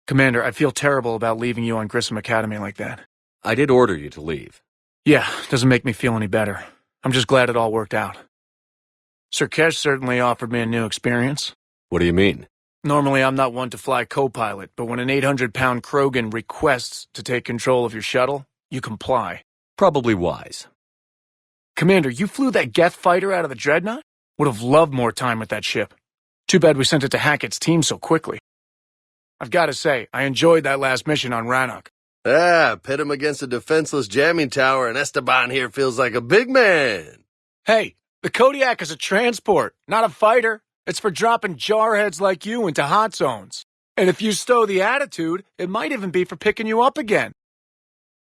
Commander, I feel terrible about leaving you on Grissom Academy like that. I did order you to leave. Yeah, doesn't make me feel any better. I'm just glad it all worked out. Sir Kesh certainly offered me a new experience. What do you mean? Normally, I'm not one to fly co-pilot, but when an 800-pound Krogan requests to take control of your shuttle, you comply. Probably wise. Commander, you flew that Geth fighter out of the Dreadnought? Would have loved more time with that ship. Too bad we sent it to Hackett's team so quickly. I've got to say, I enjoyed that last mission on Rannoch. Pit him against a defenseless jamming tower, and Esteban here feels like a big man. Hey, the Kodiak is a transport, not a fighter. It's for dropping jarheads like you into hot zones. And if you stow the attitude, it might even be for picking you up again.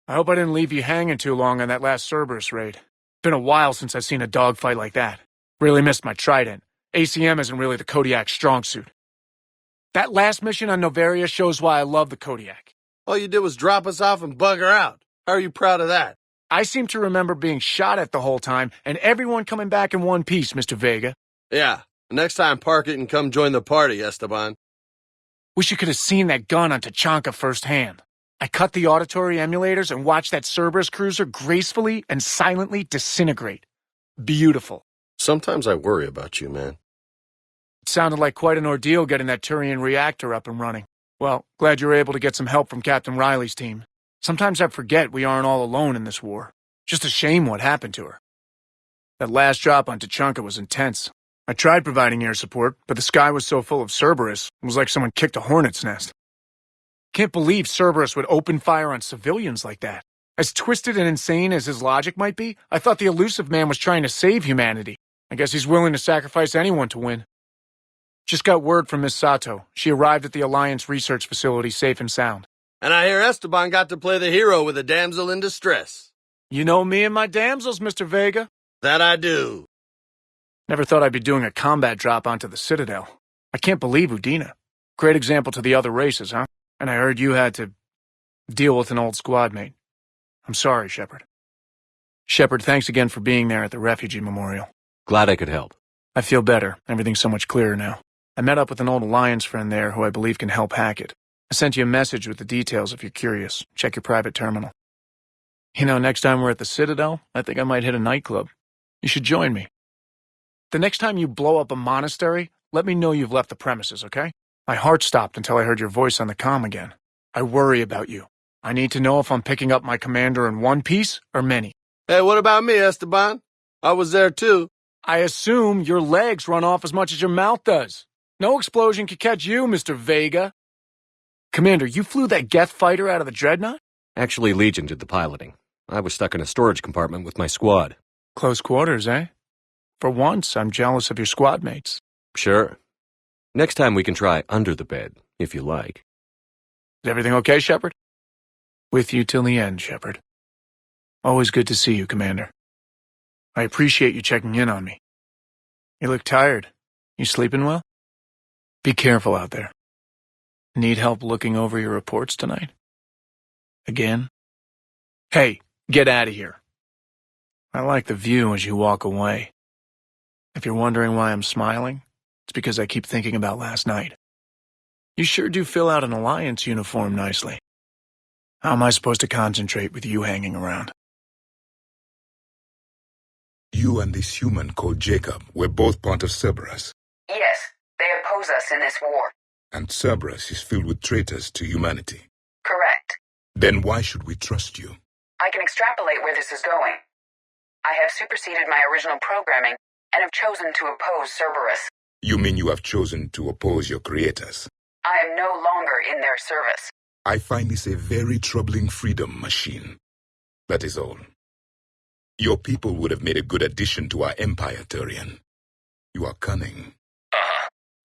I hope I didn't leave you hanging too long on that last Cerberus raid. Been a while since I've seen a dogfight like that. Really missed my Trident. ACM isn't really the Kodiak's strong suit. That last mission on Novaria shows why I love the Kodiak. All you did was drop us off and bugger out. How are you proud of that? I seem to remember being shot at the whole time and everyone coming back in one piece, Mr. Vega. Yeah, next time park it and come join the party, Esteban. Wish you could have seen that gun on Tachanka firsthand. I cut the auditory emulators and watched that Cerberus cruiser gracefully and silently disintegrate. Beautiful. Sometimes I worry about you, man. It sounded like quite an ordeal getting that Turian reactor up and running. Well, glad you were able to get some help from Captain Riley's team. Sometimes I forget we aren't all alone in this war. Just a shame what happened to her. That last drop on Tachanka was intense. I tried providing air support, but the sky was so full of Cerberus, it was like someone kicked a hornet's nest. Can't believe Cerberus would open fire on civilians like that. As twisted and insane as his logic might be, I thought the elusive man was trying to save humanity. I guess he's willing to sacrifice anyone to win. Just got word from Miss Sato. She arrived at the Alliance research facility safe and sound. And I hear Esteban got to play the hero with a damsel in distress. You know me and my damsels, Mr. Vega. That I do. Never thought I'd be doing a combat drop onto the Citadel. I can't believe Udina. Great example to the other races, huh? And I heard you had to deal with an old squad mate. I'm sorry, Shepard. Shepard, thanks again for being there at the refugee memorial. Glad I could help. I feel better. Everything's so much clearer now. I met up with an old Alliance friend there who I believe can help hack it. I sent you a message with the details if you're curious. Check your private terminal. You know, next time we're at the Citadel, I think I might hit a nightclub. You should join me. The next time you blow up a monastery, let me know you've left the premises, okay? My heart stopped until I heard your voice on the comm again. I worry about you. I need to know if I'm picking up my commander in one piece or many. Hey, what about me, Esteban? I was there too. I assume your legs run off as much as your mouth does. No explosion could catch you, Mr. Vega. Commander, you flew that Geth fighter out of the Dreadnought? Actually, Legion did the piloting. I was stuck in a storage compartment with my squad. Close quarters, eh? For once, I'm jealous of your squad mates. Sure. Next time we can try under the bed, if you like. Is everything okay, Shepard? With you till the end, Shepard. Always good to see you, Commander. I appreciate you checking in on me. You look tired. You sleeping well? Be careful out there. Need help looking over your reports tonight? Again? Hey, get out of here. I like the view as you walk away. If you're wondering why I'm smiling, it's because I keep thinking about last night. You sure do fill out an Alliance uniform nicely. How am I supposed to concentrate with you hanging around? You and this human called Jacob were both part of Cerberus. Yes, they oppose us in this war. And Cerberus is filled with traitors to humanity. Correct. Then why should we trust you? I can extrapolate where this is going. I have superseded my original programming and have chosen to oppose Cerberus. You mean you have chosen to oppose your creators? I am no longer in their service. I find this a very troubling freedom machine. That is all. Your people would have made a good addition to our empire, Turian. You are cunning.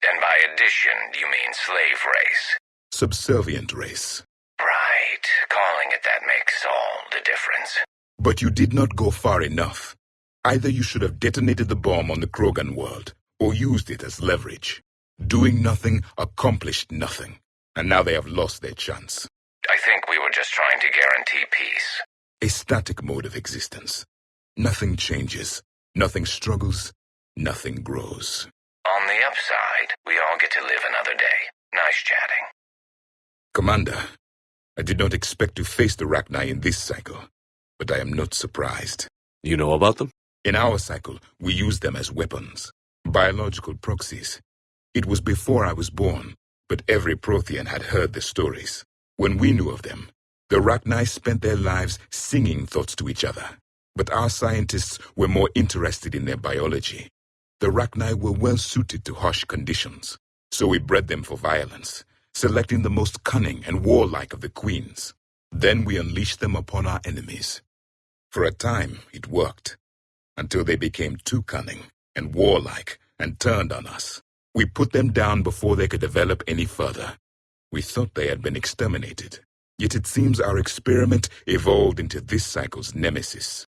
And by addition, you mean slave race? Subservient race. Right. Calling it that makes all the difference. But you did not go far enough. Either you should have detonated the bomb on the Krogan world, or used it as leverage. Doing nothing accomplished nothing, and now they have lost their chance. I think we were just trying to guarantee peace. A static mode of existence. Nothing changes, nothing struggles, nothing grows. On the upside, we all get to live another day. Nice chatting. Commander, I did not expect to face the Rachni in this cycle, but I am not surprised. You know about them? In our cycle, we use them as weapons, biological proxies. It was before I was born, but every Prothean had heard the stories. When we knew of them, the Rachni spent their lives singing thoughts to each other. But our scientists were more interested in their biology. The Rachni were well suited to harsh conditions, so we bred them for violence, selecting the most cunning and warlike of the queens. Then we unleashed them upon our enemies. For a time, it worked, until they became too cunning and warlike and turned on us. We put them down before they could develop any further. We thought they had been exterminated, yet it seems our experiment evolved into this cycle's nemesis.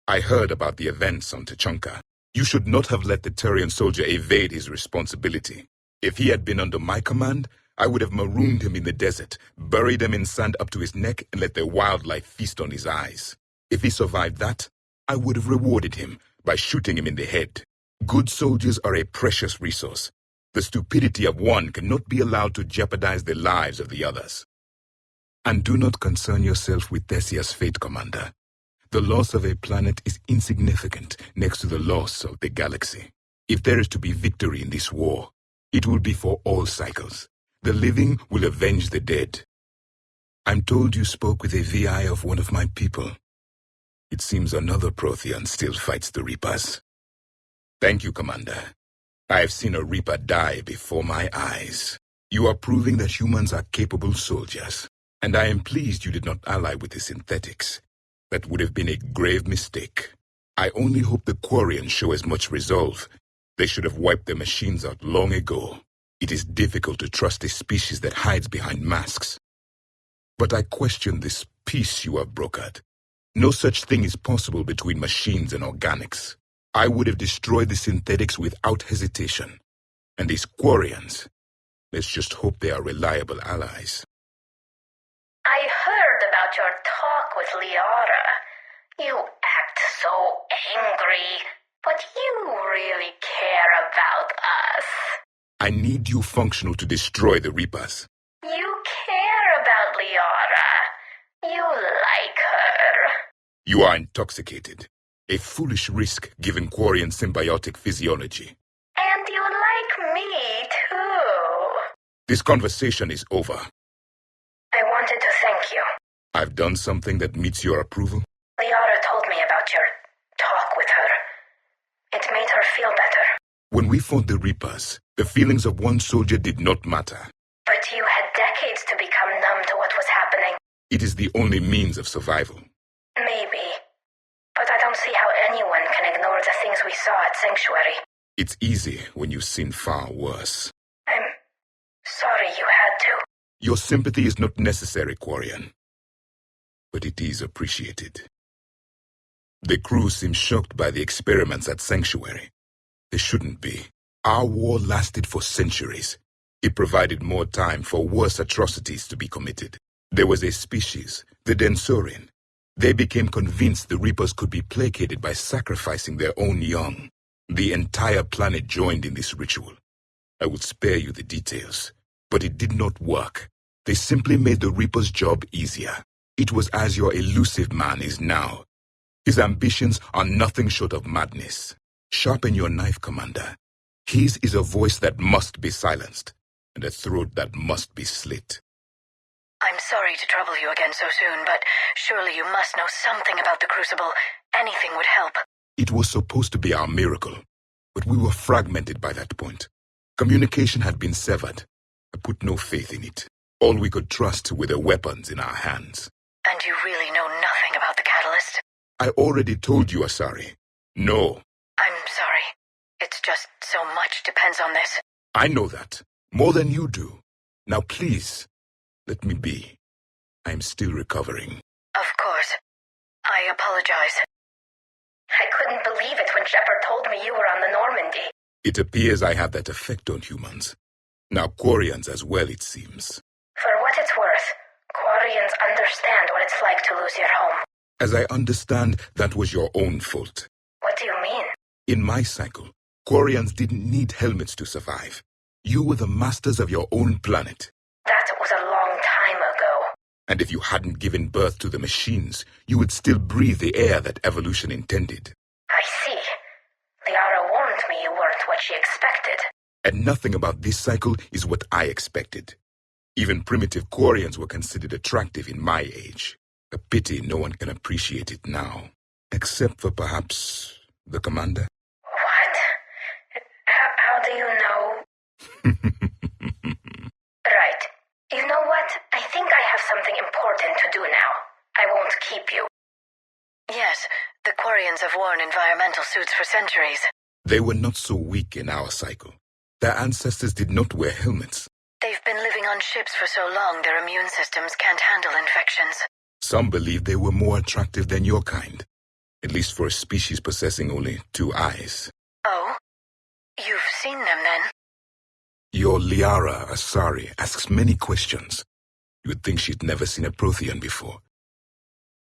I heard about the events on Tachanka. You should not have let the Turian soldier evade his responsibility. If he had been under my command, I would have marooned him in the desert, buried him in sand up to his neck, and let the wildlife feast on his eyes. If he survived that, I would have rewarded him by shooting him in the head. Good soldiers are a precious resource. The stupidity of one cannot be allowed to jeopardize the lives of the others. And do not concern yourself with Thessia's fate, Commander. The loss of a planet is insignificant next to the loss of the galaxy. If there is to be victory in this war, it will be for all cycles. The living will avenge the dead. I'm told you spoke with a VI of one of my people. It seems another Prothean still fights the Reapers. Thank you, Commander. I have seen a Reaper die before my eyes. You are proving that humans are capable soldiers, and I am pleased you did not ally with the synthetics. That would have been a grave mistake. I only hope the Quarians show as much resolve. They should have wiped their machines out long ago. It is difficult to trust a species that hides behind masks. But I question this peace you have brokered. No such thing is possible between machines and organics. I would have destroyed the synthetics without hesitation. And these Quarians, let's just hope they are reliable allies. I heard about your talk with Liara. You act so angry, but you really care about us. I need you functional to destroy the Reapers. You care about Liara. You like her. You are intoxicated. A foolish risk given Quarian symbiotic physiology. And you like me, too. This conversation is over. I wanted to thank you. I've done something that meets your approval? Liara told me about your talk with her. It made her feel better. When we fought the Reapers, the feelings of one soldier did not matter. But you had decades to become numb to what was happening. It is the only means of survival. Maybe. But I don't see how anyone can ignore the things we saw at Sanctuary. It's easy when you've seen far worse. I'm sorry you had to. Your sympathy is not necessary, Quarian. But it is appreciated. The crew seems shocked by the experiments at Sanctuary. They shouldn't be. Our war lasted for centuries. It provided more time for worse atrocities to be committed. There was a species, the Densorian. They became convinced the Reapers could be placated by sacrificing their own young. The entire planet joined in this ritual. I will spare you the details, but it did not work. They simply made the Reaper's job easier. It was as your elusive man is now. His ambitions are nothing short of madness. Sharpen your knife, Commander. His is a voice that must be silenced, and a throat that must be slit. I'm sorry to trouble you again so soon, but surely you must know something about the Crucible. Anything would help. It was supposed to be our miracle, but we were fragmented by that point. Communication had been severed. I put no faith in it. All we could trust were the weapons in our hands. And you really know nothing about the catalyst? I already told you, Asari. No. I'm sorry. It's just so much depends on this. I know that. More than you do. Now please, let me be. I am still recovering. Of course. I apologize. I couldn't believe it when Shepard told me you were on the Normandy. It appears I have that effect on humans. Now Quarians as well, it seems. For what it's worth, Quarians understand what it's like to lose your home. As I understand, that was your own fault. What do you mean? In my cycle, Quarians didn't need helmets to survive. You were the masters of your own planet. That was a long And if you hadn't given birth to the machines, you would still breathe the air that evolution intended. I see. Liara warned me you weren't what she expected. And nothing about this cycle is what I expected. Even primitive Quarians were considered attractive in my age. A pity no one can appreciate it now. Except for perhaps the commander. What? How do you know? Right. You know what? I think I have something important to do now. I won't keep you. Yes, the Quarians have worn environmental suits for centuries. They were not so weak in our cycle. Their ancestors did not wear helmets. They've been living on ships for so long their immune systems can't handle infections. Some believe they were more attractive than your kind. At least for a species possessing only 2 eyes. Oh? You've seen them then? Your Liara Asari asks many questions. You would think she'd never seen a Prothean before.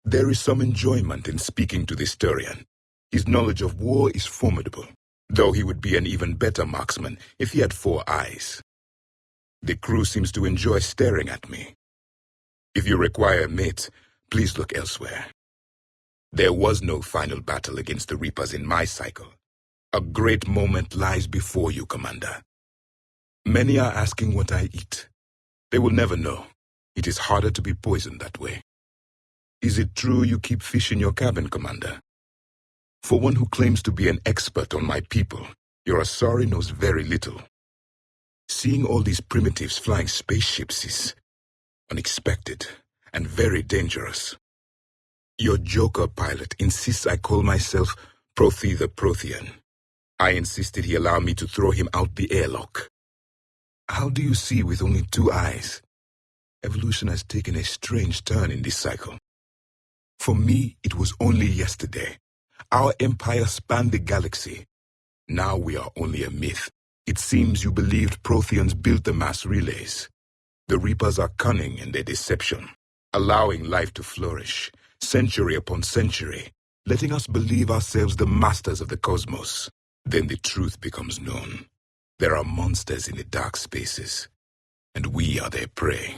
There is some enjoyment in speaking to this Turian. His knowledge of war is formidable, though he would be an even better marksman if he had 4 eyes. The crew seems to enjoy staring at me. If you require a mate, please look elsewhere. There was no final battle against the Reapers in my cycle. A great moment lies before you, Commander. Many are asking what I eat. They will never know. It is harder to be poisoned that way. Is it true you keep fish in your cabin, Commander? For one who claims to be an expert on my people, your Asari knows very little. Seeing all these primitives flying spaceships is unexpected and very dangerous. Your Joker pilot insists I call myself Prothi the Prothean. I insisted he allow me to throw him out the airlock. How do you see with only 2 eyes? Evolution has taken a strange turn in this cycle. For me, it was only yesterday. Our empire spanned the galaxy. Now we are only a myth. It seems you believed Protheans built the mass relays. The Reapers are cunning in their deception, allowing life to flourish, century upon century, letting us believe ourselves the masters of the cosmos. Then the truth becomes known. There are monsters in the dark spaces, and we are their prey.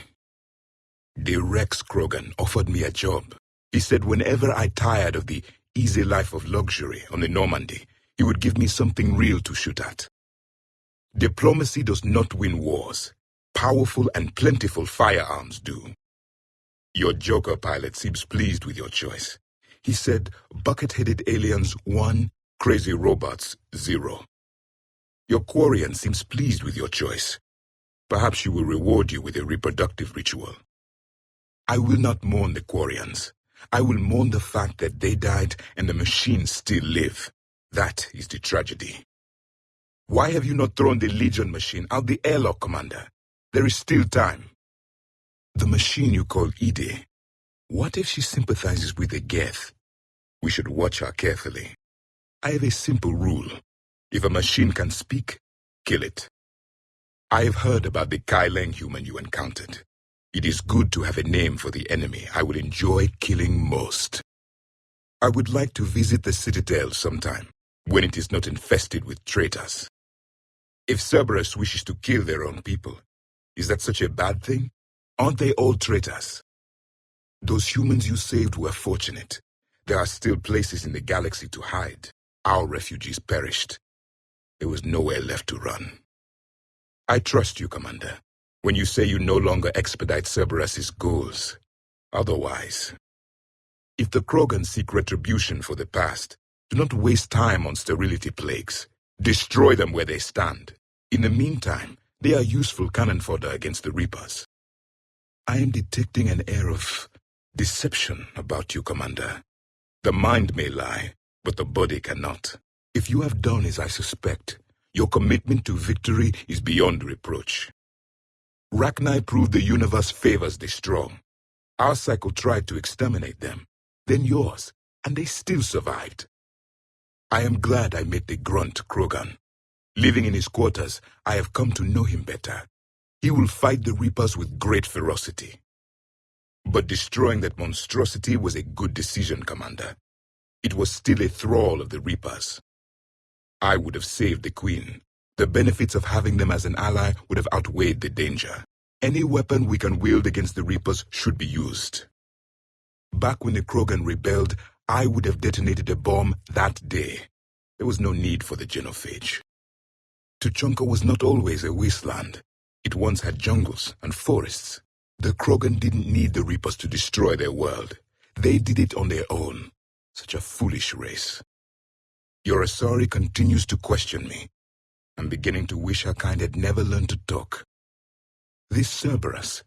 The Rex Krogan offered me a job. He said whenever I tired of the easy life of luxury on the Normandy, he would give me something real to shoot at. Diplomacy does not win wars. Powerful and plentiful firearms do. Your Joker pilot seems pleased with your choice. He said, bucket-headed aliens 1, crazy robots 0. Your Quarian seems pleased with your choice. Perhaps she will reward you with a reproductive ritual. I will not mourn the Quarians. I will mourn the fact that they died and the machines still live. That is the tragedy. Why have you not thrown the Legion machine out the airlock, Commander? There is still time. The machine you call Ide. What if she sympathizes with the Geth? We should watch her carefully. I have a simple rule. If a machine can speak, kill it. I have heard about the Kaiden human you encountered. It is good to have a name for the enemy I would enjoy killing most. I would like to visit the Citadel sometime, when it is not infested with traitors. If Cerberus wishes to kill their own people, is that such a bad thing? Aren't they all traitors? Those humans you saved were fortunate. There are still places in the galaxy to hide. Our refugees perished. There was nowhere left to run. I trust you, Commander, when you say you no longer expedite Cerberus's goals. Otherwise, if the Krogan seek retribution for the past, do not waste time on sterility plagues. Destroy them where they stand. In the meantime, they are useful cannon fodder against the Reapers. I am detecting an air of deception about you, Commander. The mind may lie, but the body cannot. If you have done as I suspect, your commitment to victory is beyond reproach. Rachni proved the universe favors the strong. Our cycle tried to exterminate them, then yours, and they still survived. I am glad I met the grunt Krogan. Living in his quarters, I have come to know him better. He will fight the Reapers with great ferocity. But destroying that monstrosity was a good decision, Commander. It was still a thrall of the Reapers. I would have saved the Queen. The benefits of having them as an ally would have outweighed the danger. Any weapon we can wield against the Reapers should be used. Back when the Krogan rebelled, I would have detonated a bomb that day. There was no need for the genophage. Tuchanka was not always a wasteland. It once had jungles and forests. The Krogan didn't need the Reapers to destroy their world. They did it on their own. Such a foolish race. Your Asari continues to question me. I'm beginning to wish her kind had never learned to talk. This Cerberus,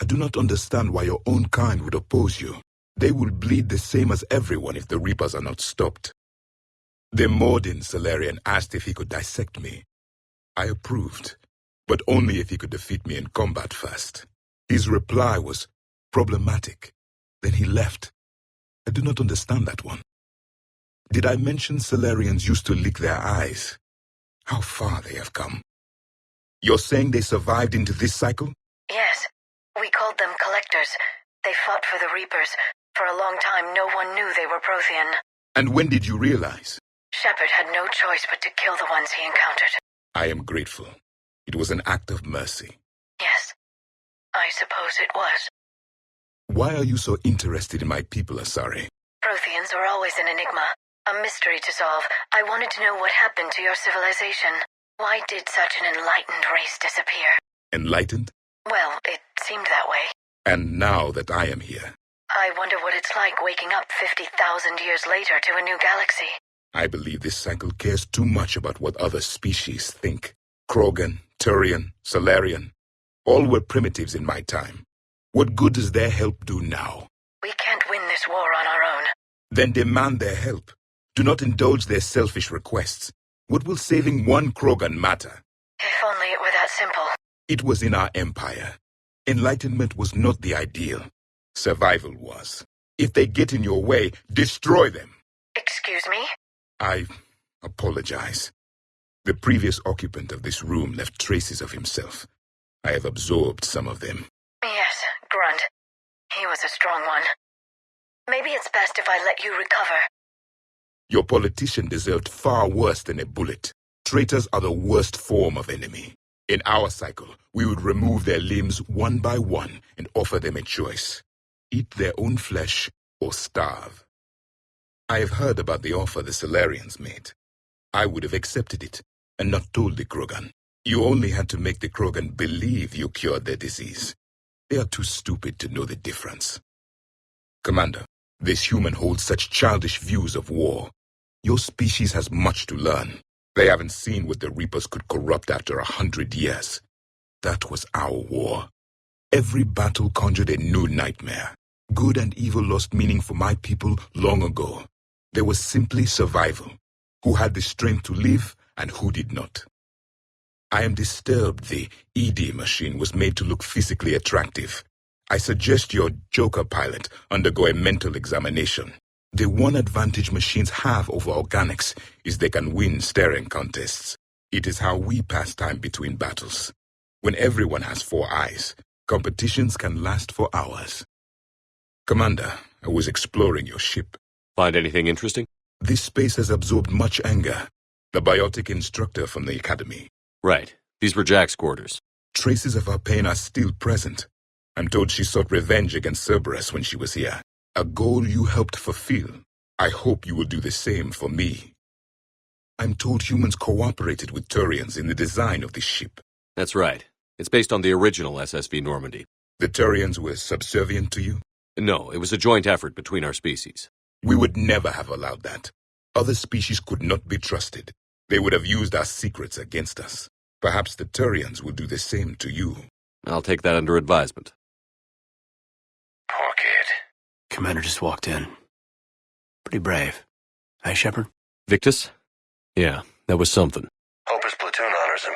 I do not understand why your own kind would oppose you. They will bleed the same as everyone if the Reapers are not stopped. The Mordin Salarian asked if he could dissect me. I approved, but only if he could defeat me in combat first. His reply was problematic. Then he left. I do not understand that one. Did I mention Salarians used to lick their eyes? How far they have come. You're saying they survived into this cycle? Yes. We called them collectors. They fought for the Reapers. For a long time, no one knew they were Prothean. And when did you realize? Shepard had no choice but to kill the ones he encountered. I am grateful. It was an act of mercy. Yes. I suppose it was. Why are you so interested in my people, Asari? Protheans are always an enigma. A mystery to solve. I wanted to know what happened to your civilization. Why did such an enlightened race disappear? Enlightened? Well, it seemed that way. And now that I am here, I wonder what it's like waking up 50,000 years later to a new galaxy. I believe this cycle cares too much about what other species think. Krogan, Turian, Salarian, all were primitives in my time. What good does their help do now? We can't win this war on our own. Then demand their help. Do not indulge their selfish requests. What will saving one Krogan matter? If only it were that simple. It was in our empire. Enlightenment was not the ideal. Survival was. If they get in your way, destroy them. Excuse me? I apologize. The previous occupant of this room left traces of himself. I have absorbed some of them. Yes, Grunt. He was a strong one. Maybe it's best if I let you recover. Your politician deserved far worse than a bullet. Traitors are the worst form of enemy. In our cycle, we would remove their limbs one by one and offer them a choice. Eat their own flesh or starve. I have heard about the offer the Salarians made. I would have accepted it and not told the Krogan. You only had to make the Krogan believe you cured their disease. They are too stupid to know the difference. Commander, this human holds such childish views of war. Your species has much to learn. They haven't seen what the Reapers could corrupt after 100 years. That was our war. Every battle conjured a new nightmare. Good and evil lost meaning for my people long ago. There was simply survival. Who had the strength to live and who did not. I am disturbed the ED machine was made to look physically attractive. I suggest your Joker pilot undergo a mental examination. The one advantage machines have over organics is they can win staring contests. It is how we pass time between battles. When everyone has 4 eyes, competitions can last for hours. Commander, I was exploring your ship. Find anything interesting? This space has absorbed much anger. The biotic instructor from the academy. Right. These were Jack's quarters. Traces of her pain are still present. I'm told she sought revenge against Cerberus when she was here. A goal you helped fulfill. I hope you will do the same for me. I'm told humans cooperated with Turians in the design of this ship. That's right. It's based on the original SSV Normandy. The Turians were subservient to you? No, it was a joint effort between our species. We would never have allowed that. Other species could not be trusted. They would have used our secrets against us. Perhaps the Turians will do the same to you. I'll take that under advisement. Poor kid. Commander just walked in. Pretty brave. Hey, Shepard? Victus? Yeah, that was something. Hope his platoon honors him.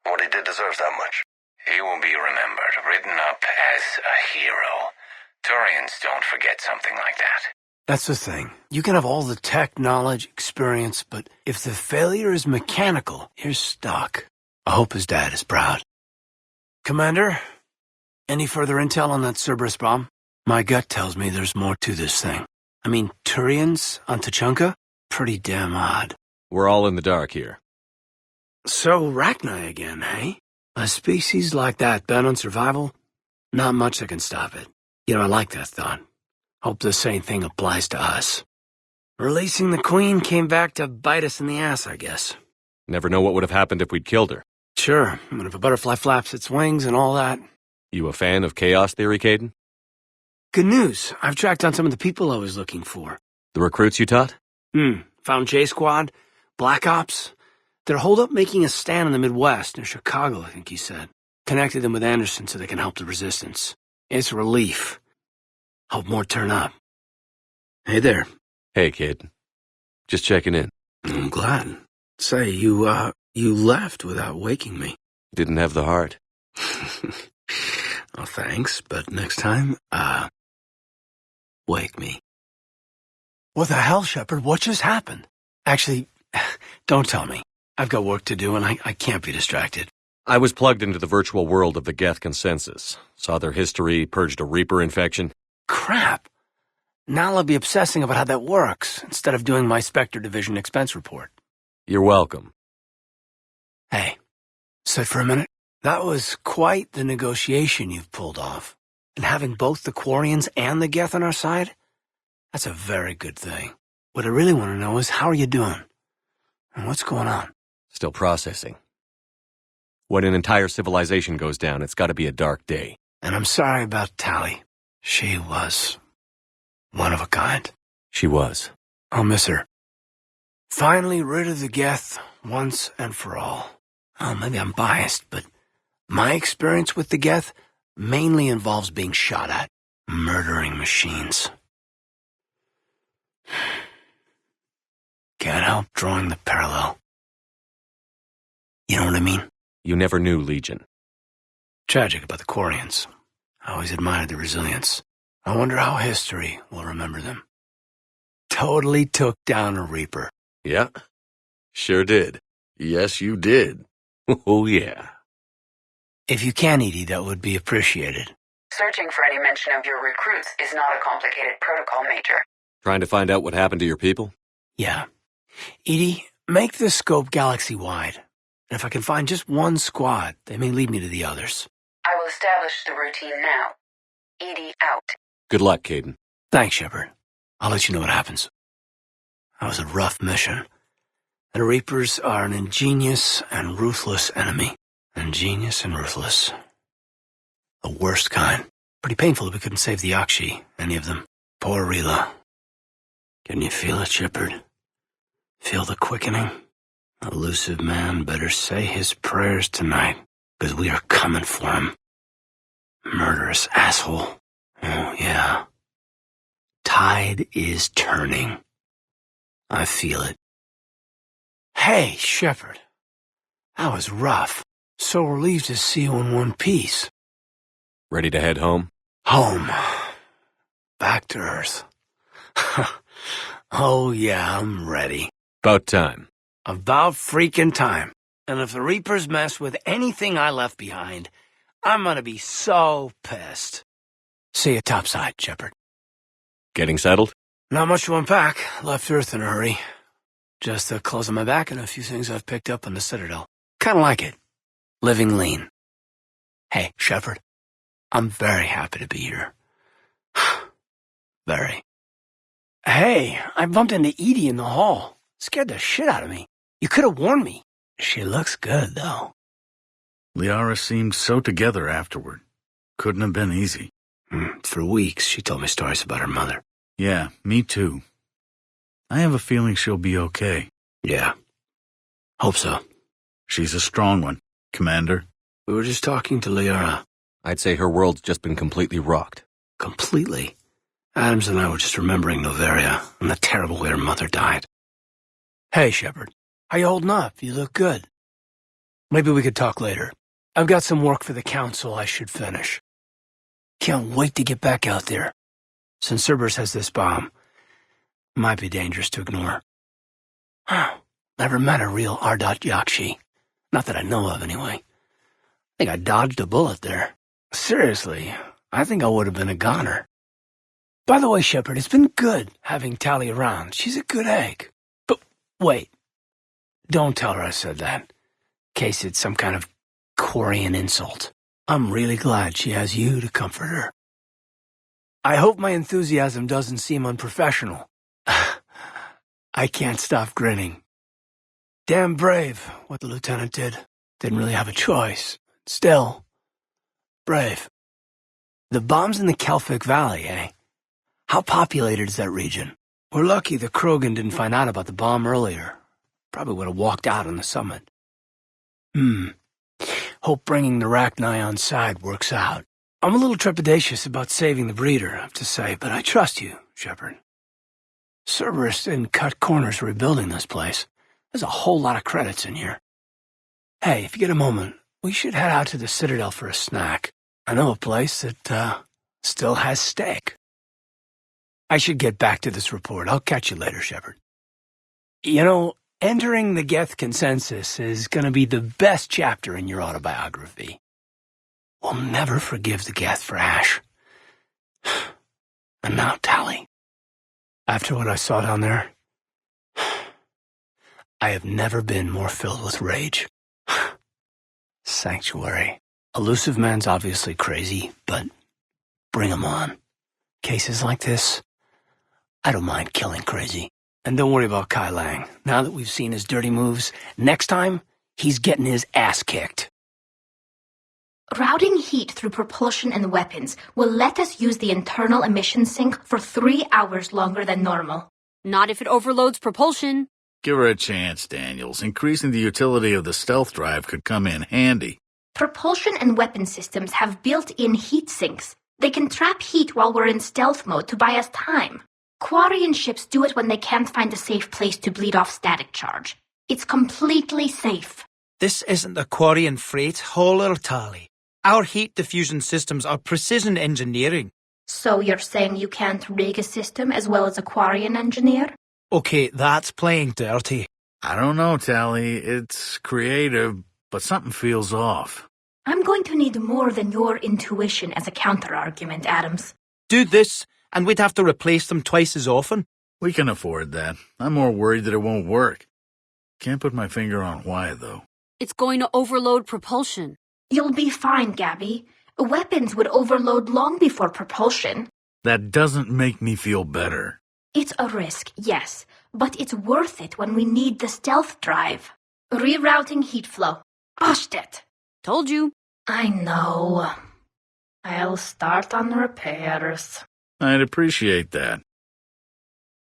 What he did deserves that much. He will be remembered, written up as a hero. Turians don't forget something like that. That's the thing. You can have all the tech, knowledge, experience, but if the failure is mechanical, you're stuck. I hope his dad is proud. Commander, any further intel on that Cerberus bomb? My gut tells me there's more to this thing. I mean, Turians on Tuchanka? Pretty damn odd. We're all in the dark here. So, Rachni again, hey? A species like that bent on survival, not much that can stop it. I like that thought. Hope the same thing applies to us. Releasing the Queen came back to bite us in the ass, I guess. Never know what would have happened if we'd killed her. Sure, but if a butterfly flaps its wings and all that... You a fan of chaos theory, Kaiden? Good news. I've tracked down some of the people I was looking for. The recruits you taught? Found J Squad, Black Ops. They're holed up making a stand in the Midwest, near Chicago, I think he said. Connected them with Anderson so they can help the resistance. It's a relief. Hope more turn up. Hey there. Hey, kid. Just checking in. I'm glad. Say, you left without waking me. Didn't have the heart. Well, thanks, but next time, wake me. What the hell, Shepard? What just happened? Actually, don't tell me. I've got work to do and I can't be distracted. I was plugged into the virtual world of the Geth Consensus. Saw their history, purged a Reaper infection. Crap. Now I'll be obsessing about how that works, instead of doing my Spectre Division expense report. You're welcome. Hey, sit for a minute. That was quite the negotiation you've pulled off. And having both the Quarians and the Geth on our side, that's a very good thing. What I really want to know is, how are you doing? And what's going on? Still processing. When an entire civilization goes down, it's got to be a dark day. And I'm sorry about Tali. She was one of a kind. She was. I'll miss her. Finally rid of the Geth once and for all. Oh, maybe I'm biased, but my experience with the Geth mainly involves being shot at, murdering machines. Can't help drawing the parallel. You know what I mean? You never knew, Legion. Tragic about the Quarians. I always admired their resilience. I wonder how history will remember them. Totally took down a Reaper. Yeah, sure did. Yes, you did. Oh, yeah. If you can, Edie, that would be appreciated. Searching for any mention of your recruits is not a complicated protocol, Major. Trying to find out what happened to your people? Yeah. Edie, make the scope galaxy-wide. And if I can find just one squad, they may lead me to the others. I will establish the routine now. Edie out. Good luck, Kaiden. Thanks, Shepard. I'll let you know what happens. That was a rough mission. The Reapers are an ingenious and ruthless enemy. Ingenious and ruthless. The worst kind. Pretty painful that we couldn't save the Akshi, any of them. Poor Rila. Can you feel it, Shepard? Feel the quickening? Elusive man better say his prayers tonight, because we are coming for him. Murderous asshole. Oh, yeah. Tide is turning. I feel it. Hey, Shepard. That was rough. So relieved to see you in one piece. Ready to head home? Home. Back to Earth. Oh, yeah, I'm ready. About time. About freaking time. And if the Reapers mess with anything I left behind, I'm gonna be so pissed. See you topside, Shepard. Getting settled? Not much to unpack. Left Earth in a hurry. Just the clothes on my back and a few things I've picked up on the Citadel. Kinda like it. Living lean. Hey, Shepard. I'm very happy to be here. Very. Hey, I bumped into Edie in the hall. Scared the shit out of me. You could have warned me. She looks good, though. Liara seemed so together afterward. Couldn't have been easy. For weeks, she told me stories about her mother. Yeah, me too. I have a feeling she'll be okay. Yeah. Hope so. She's a strong one, Commander. We were just talking to Liara. I'd say her world's just been completely rocked. Completely? Adams and I were just remembering Noveria and the terrible way her mother died. Hey, Shepard. How you holding up? You look good. Maybe we could talk later. I've got some work for the Council I should finish. Can't wait to get back out there. Since Cerberus has this bomb, it might be dangerous to ignore. Never met a real Ardot Yakshi. Not that I know of, anyway. I think I dodged a bullet there. Seriously, I think I would have been a goner. By the way, Shepard, it's been good having Tali around. She's a good egg. But wait, don't tell her I said that. In case it's some kind of Quarian insult. I'm really glad she has you to comfort her. I hope my enthusiasm doesn't seem unprofessional. I can't stop grinning. Damn brave, what the lieutenant did. Didn't really have a choice. Still, brave. The bombs in the Kelphic Valley, eh? How populated is that region? We're lucky the Krogan didn't find out about the bomb earlier. Probably would have walked out on the summit. Hope bringing the Rachni on side works out. I'm a little trepidatious about saving the breeder, I have to say, but I trust you, Shepard. Cerberus didn't cut corners rebuilding this place. There's a whole lot of credits in here. Hey, if you get a moment, we should head out to the Citadel for a snack. I know a place that, still has steak. I should get back to this report. I'll catch you later, Shepard. You know, entering the Geth consensus is going to be the best chapter in your autobiography. We'll never forgive the Geth for Ash. And now Tali. After what I saw down there, I have never been more filled with rage. Sanctuary. Elusive Man's obviously crazy, but bring him on. Cases like this, I don't mind killing crazy. And don't worry about Kai Lang. Now that we've seen his dirty moves, next time, he's getting his ass kicked. Routing heat through propulsion and weapons will let us use the internal emission sink for 3 hours longer than normal. Not if it overloads propulsion. Give her a chance, Daniels. Increasing the utility of the stealth drive could come in handy. Propulsion and weapon systems have built-in heat sinks. They can trap heat while we're in stealth mode to buy us time. Quarian ships do it when they can't find a safe place to bleed off static charge. It's completely safe. This isn't a Quarian freight hauler, Tali. Our heat diffusion systems are precision engineering. So you're saying you can't rig a system as well as a Quarian engineer? Okay, that's playing dirty. I don't know, Tali. It's creative, but something feels off. I'm going to need more than your intuition as a counter-argument, Adams. Do this, and we'd have to replace them twice as often. We can afford that. I'm more worried that it won't work. Can't put my finger on why, though. It's going to overload propulsion. You'll be fine, Gabby. Weapons would overload long before propulsion. That doesn't make me feel better. It's a risk, yes, but it's worth it when we need the stealth drive. Rerouting heat flow. Pushed it. Told you. I know. I'll start on repairs. I'd appreciate that.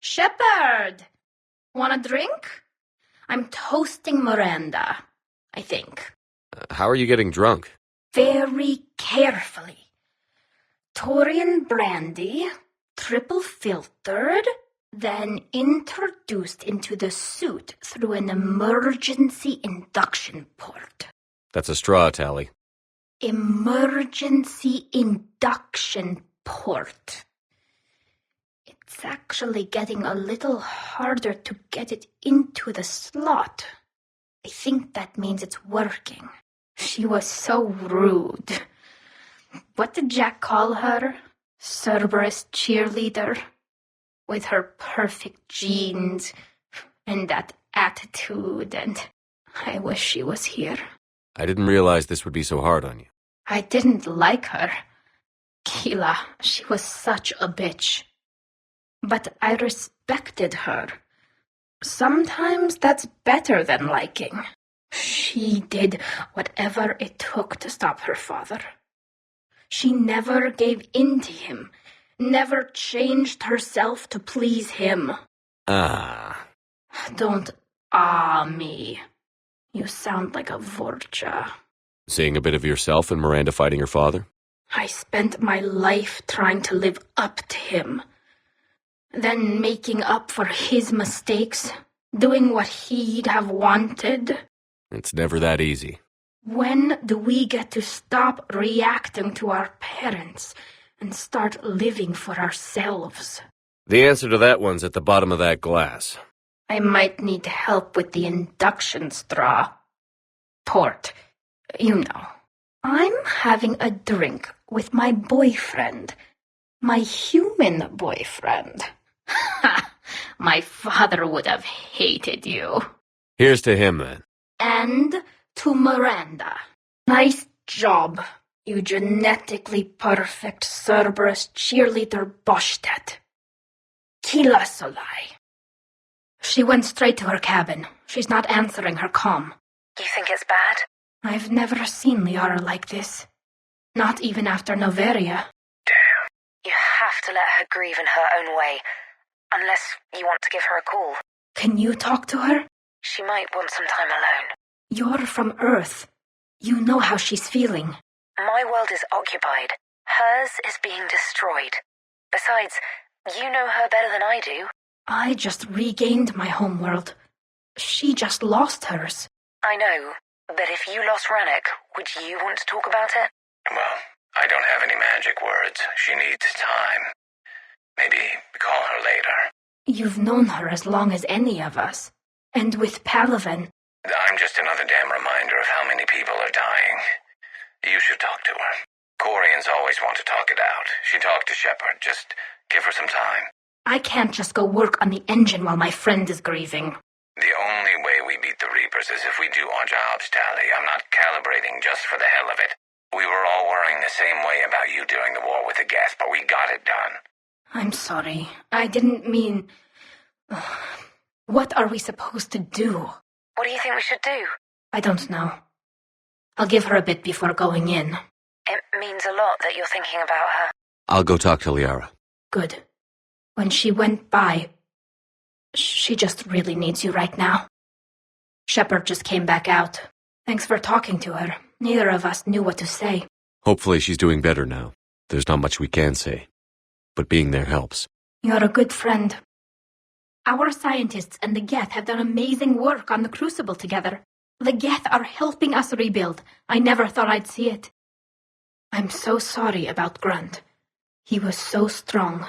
Shepard! Want a drink? I'm toasting Miranda, I think. How are you getting drunk? Very carefully. Taurian brandy, triple filtered, then introduced into the suit through an emergency induction port. That's a straw, Tali. Emergency induction port. It's actually getting a little harder to get it into the slot. I think that means it's working. She was so rude. What did Jack call her? Cerberus cheerleader? With her perfect genes and that attitude, and I wish she was here. I didn't realize this would be so hard on you. I didn't like her. Keela, she was such a bitch. But I respected her. Sometimes that's better than liking. She did whatever it took to stop her father. She never gave in to him, never changed herself to please him. Don't me. You sound like a Vorcha. Seeing a bit of yourself in Miranda fighting her father? I spent my life trying to live up to him. Then making up for his mistakes, doing what he'd have wanted. It's never that easy. When do we get to stop reacting to our parents and start living for ourselves? The answer to that one's at the bottom of that glass. I might need help with the induction straw. Port, you know. I'm having a drink with my boyfriend. My human boyfriend. Ha! My father would have hated you. Here's to him, then. And to Miranda. Nice job, you genetically perfect Cerberus cheerleader Boschtet. Kila Solai. She went straight to her cabin. She's not answering her comm. You think it's bad? I've never seen Liara like this. Not even after Noveria. Damn. You have to let her grieve in her own way. Unless you want to give her a call. Can you talk to her? She might want some time alone. You're from Earth. You know how she's feeling. My world is occupied. Hers is being destroyed. Besides, you know her better than I do. I just regained my homeworld. She just lost hers. I know, but if you lost Rannoch, would you want to talk about it? Well, I don't have any magic words. She needs time. Maybe call her later. You've known her as long as any of us. And with Palaven... I'm just another damn reminder of how many people are dying. You should talk to her. Corians always want to talk it out. She talked to Shepard. Just give her some time. I can't just go work on the engine while my friend is grieving. The only way we beat the Reapers is if we do our jobs, Tali. I'm not calibrating just for the hell of it. We were all worrying the same way about you during the war with the Geth, but we got it done. I'm sorry. I didn't mean... What are we supposed to do? What do you think we should do? I don't know. I'll give her a bit before going in. It means a lot that you're thinking about her. I'll go talk to Liara. Good. When she went by, she just really needs you right now. Shepard just came back out. Thanks for talking to her. Neither of us knew what to say. Hopefully she's doing better now. There's not much we can say. But being there helps. You're a good friend. Our scientists and the Geth have done amazing work on the Crucible together. The Geth are helping us rebuild. I never thought I'd see it. I'm so sorry about Grunt. He was so strong.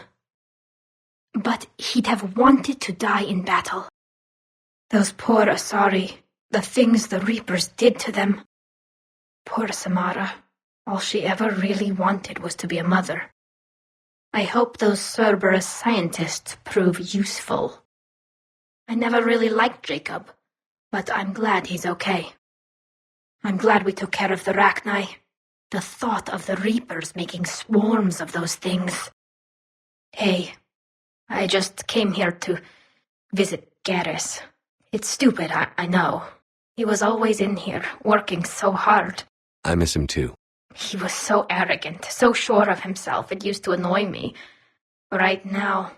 But he'd have wanted to die in battle. Those poor Asari, the things the Reapers did to them. Poor Samara. All she ever really wanted was to be a mother. I hope those Cerberus scientists prove useful. I never really liked Jacob, but I'm glad he's okay. I'm glad we took care of the Rachni. The thought of the Reapers making swarms of those things. Hey, I just came here to visit Garrus. It's stupid, I know. He was always in here, working so hard. I miss him too. He was so arrogant, so sure of himself, it used to annoy me. Right now,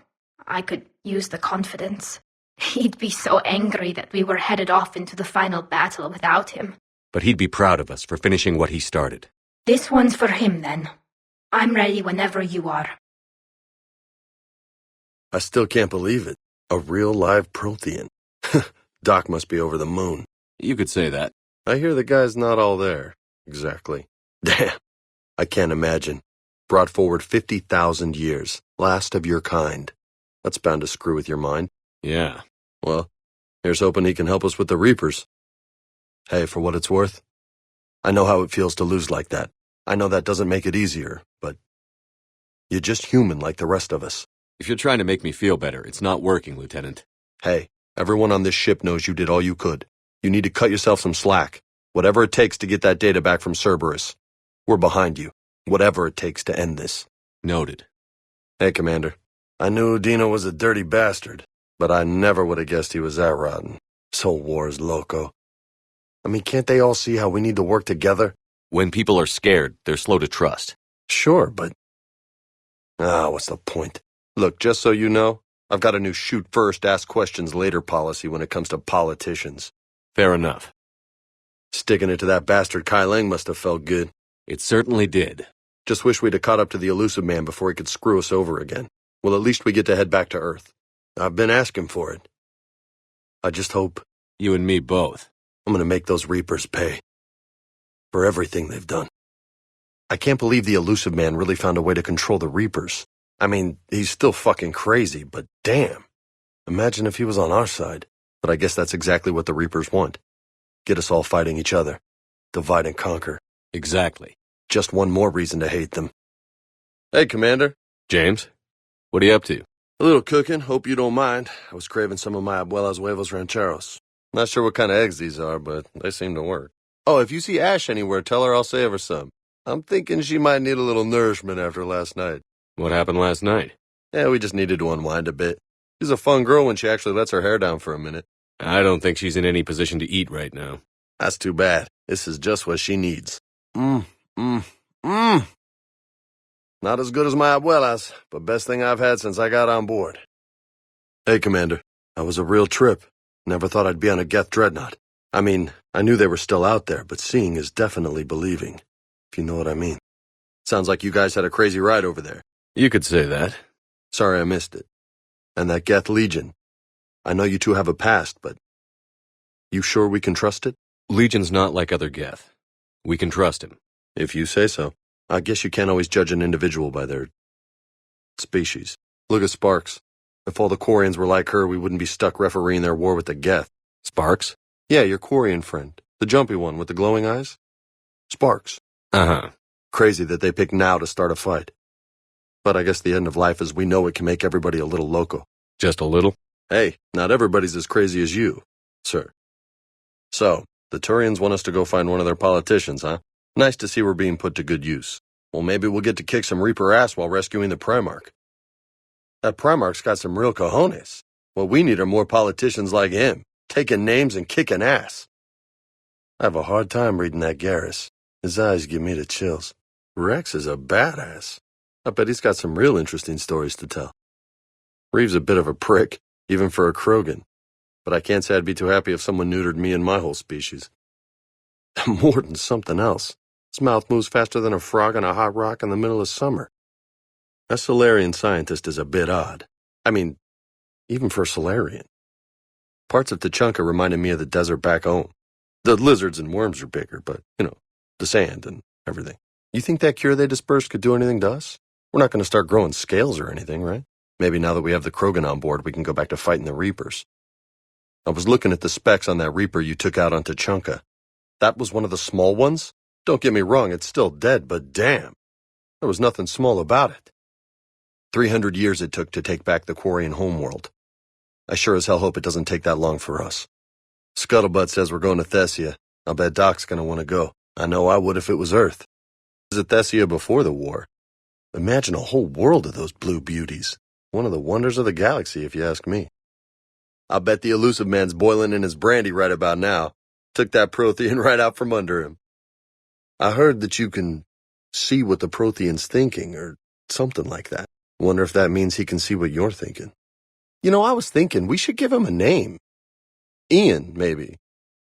I could use the confidence. He'd be so angry that we were headed off into the final battle without him. But he'd be proud of us for finishing what he started. This one's for him, then. I'm ready whenever you are. I still can't believe it. A real live Prothean. Doc must be over the moon. You could say that. I hear the guy's not all there. Exactly. Damn. I can't imagine. Brought forward 50,000 years. Last of your kind. That's bound to screw with your mind. Yeah. Well, here's hoping he can help us with the Reapers. Hey, for what it's worth, I know how it feels to lose like that. I know that doesn't make it easier, but you're just human like the rest of us. If you're trying to make me feel better, it's not working, Lieutenant. Hey, everyone on this ship knows you did all you could. You need to cut yourself some slack. Whatever it takes to get that data back from Cerberus. We're behind you. Whatever it takes to end this. Noted. Hey, Commander. I knew Dino was a dirty bastard, but I never would have guessed he was that rotten. So war is loco. I mean, can't they all see how we need to work together? When people are scared, they're slow to trust. Sure, but... what's the point? Look, just so you know, I've got a new shoot first, ask questions later policy when it comes to politicians. Fair enough. Sticking it to that bastard Kai Lang must have felt good. It certainly did. Just wish we'd have caught up to the Elusive Man before he could screw us over again. Well, at least we get to head back to Earth. I've been asking for it. I just hope... You and me both. I'm gonna make those Reapers pay. For everything they've done. I can't believe the Elusive Man really found a way to control the Reapers. I mean, he's still fucking crazy, but damn. Imagine if he was on our side. But I guess that's exactly what the Reapers want. Get us all fighting each other. Divide and conquer. Exactly. Just one more reason to hate them. Hey, Commander. James, what are you up to? A little cooking, hope you don't mind. I was craving some of my abuela's huevos rancheros. Not sure what kind of eggs these are, but they seem to work. Oh, if you see Ash anywhere, tell her I'll save her some. I'm thinking she might need a little nourishment after last night. What happened last night? Yeah, we just needed to unwind a bit. She's a fun girl when she actually lets her hair down for a minute. I don't think she's in any position to eat right now. That's too bad. This is just what she needs. Not as good as my abuela's, but best thing I've had since I got on board. Hey, Commander. That was a real trip. Never thought I'd be on a Geth dreadnought. I mean, I knew they were still out there, but seeing is definitely believing, if you know what I mean. Sounds like you guys had a crazy ride over there. You could say that. Sorry I missed it. And that Geth Legion. I know you two have a past, but you sure we can trust it? Legion's not like other Geth. We can trust him. If you say so. I guess you can't always judge an individual by their species. Look at Sparks. If all the Quarians were like her, we wouldn't be stuck refereeing their war with the Geth. Sparks? Yeah, your Quarian friend. The jumpy one with the glowing eyes. Sparks. Uh-huh. Crazy that they pick now to start a fight. But I guess the end of life as we know it can make everybody a little loco. Just a little? Hey, not everybody's as crazy as you, sir. So, the Turians want us to go find one of their politicians, huh? Nice to see we're being put to good use. Well, maybe we'll get to kick some Reaper ass while rescuing the Primarch. That Primarch's got some real cojones. What we need are more politicians like him, taking names and kicking ass. I have a hard time reading that Garrus. His eyes give me the chills. Rex is a badass. I bet he's got some real interesting stories to tell. Reeve's a bit of a prick, even for a Krogan. But I can't say I'd be too happy if someone neutered me and my whole species. Morton's something else. His mouth moves faster than a frog on a hot rock in the middle of summer. A Solarian scientist is a bit odd. I mean, even for a Solarian. Parts of Tachanka reminded me of the desert back home. The lizards and worms are bigger, but, the sand and everything. You think that cure they dispersed could do anything to us? We're not going to start growing scales or anything, right? Maybe now that we have the Krogan on board, we can go back to fighting the Reapers. I was looking at the specs on that Reaper you took out on Tachanka. That was one of the small ones? Don't get me wrong, it's still dead, but damn. There was nothing small about it. 300 years it took to take back the Quarian homeworld. I sure as hell hope it doesn't take that long for us. Scuttlebutt says we're going to Thessia. I'll bet Doc's gonna want to go. I know I would if it was Earth. Visit Thessia before the war. Imagine a whole world of those blue beauties. One of the wonders of the galaxy, if you ask me. I'll bet the elusive man's boiling in his brandy right about now. Took that Prothean right out from under him. I heard that you can see what the Prothean's thinking, or something like that. Wonder if that means he can see what you're thinking. I was thinking we should give him a name. Ian, maybe.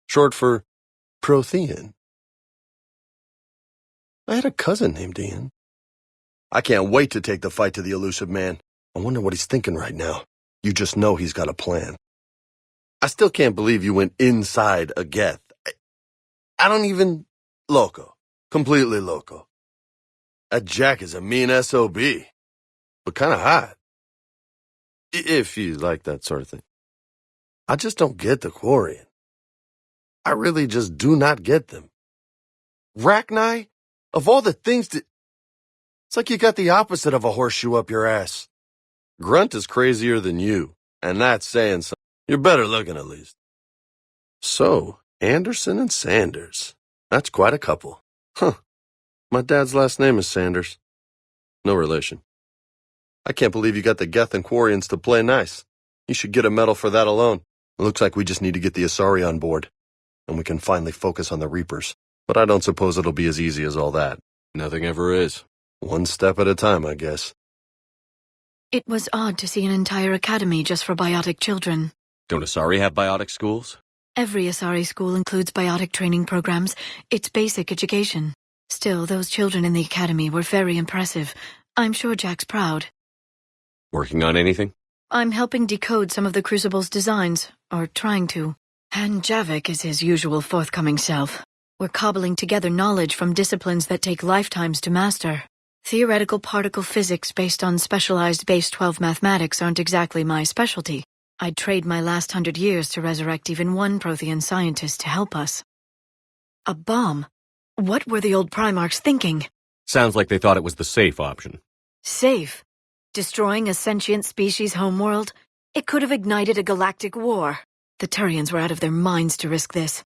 Short for Prothean. I had a cousin named Ian. I can't wait to take the fight to the elusive man. I wonder what he's thinking right now. You just know he's got a plan. I still can't believe you went inside a Geth. I don't even... Loco. Completely loco. That Jack is a mean SOB. But kind of hot. If you like that sort of thing. I just don't get the Quarian. I really just do not get them. Rachni? Of all the things that... It's like you got the opposite of a horseshoe up your ass. Grunt is crazier than you, and that's saying something. You're better looking, at least. So, Anderson and Sanders. That's quite a couple. Huh. My dad's last name is Sanders. No relation. I can't believe you got the Geth and Quarians to play nice. You should get a medal for that alone. It looks like we just need to get the Asari on board, and we can finally focus on the Reapers. But I don't suppose it'll be as easy as all that. Nothing ever is. One step at a time, I guess. It was odd to see an entire academy just for biotic children. Don't Asari have biotic schools? Every Asari school includes biotic training programs. It's basic education. Still, those children in the academy were very impressive. I'm sure Jack's proud. Working on anything? I'm helping decode some of the Crucible's designs, or trying to. And Javik is his usual forthcoming self. We're cobbling together knowledge from disciplines that take lifetimes to master. Theoretical particle physics based on specialized base 12 mathematics aren't exactly my specialty. I'd trade my last 100 years to resurrect even one Prothean scientist to help us. A bomb? What were the old Primarchs thinking? Sounds like they thought it was the safe option. Safe? Destroying a sentient species' homeworld? It could have ignited a galactic war. The Turians were out of their minds to risk this.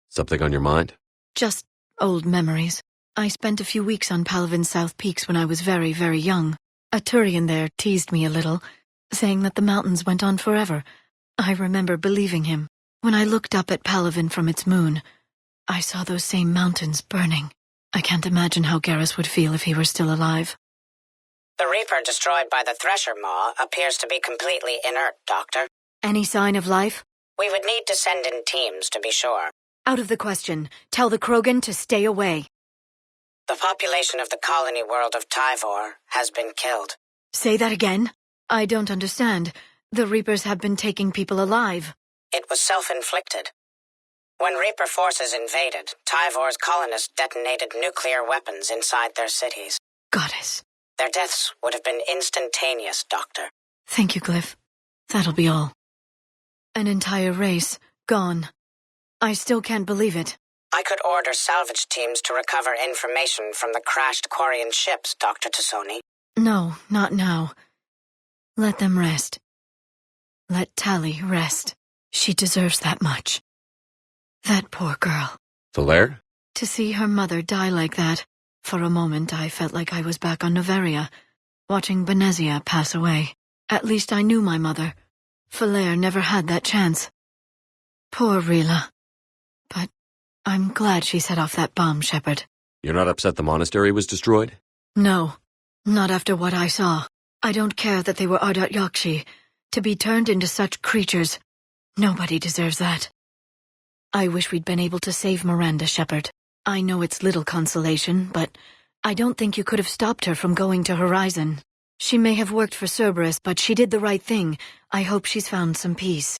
Something on your mind? Just old memories. I spent a few weeks on Palavin's South Peaks when I was very, very young. A Turian there teased me a little, saying that the mountains went on forever. I remember believing him. When I looked up at Palavin from its moon, I saw those same mountains burning. I can't imagine how Garrus would feel if he were still alive. The Reaper destroyed by the Thresher Maw appears to be completely inert, Doctor. Any sign of life? We would need to send in teams to be sure. Out of the question. Tell the Krogan to stay away. The population of the colony world of Tyvor has been killed. Say that again? I don't understand. The Reapers have been taking people alive. It was self-inflicted. When Reaper forces invaded, Tyvor's colonists detonated nuclear weapons inside their cities. Goddess. Their deaths would have been instantaneous, Doctor. Thank you, Glyph. That'll be all. An entire race, gone. I still can't believe it. I could order salvage teams to recover information from the crashed Quarian ships, Dr. Tassoni. No, not now. Let them rest. Let Tali rest. She deserves that much. That poor girl. Valere? To see her mother die like that. For a moment I felt like I was back on Noveria, watching Benezia pass away. At least I knew my mother. Valere never had that chance. Poor Rila. But I'm glad she set off that bomb, Shepard. You're not upset the monastery was destroyed? No, not after what I saw. I don't care that they were Ardat Yakshi. To be turned into such creatures, nobody deserves that. I wish we'd been able to save Miranda, Shepard. I know it's little consolation, but I don't think you could have stopped her from going to Horizon. She may have worked for Cerberus, but she did the right thing. I hope she's found some peace.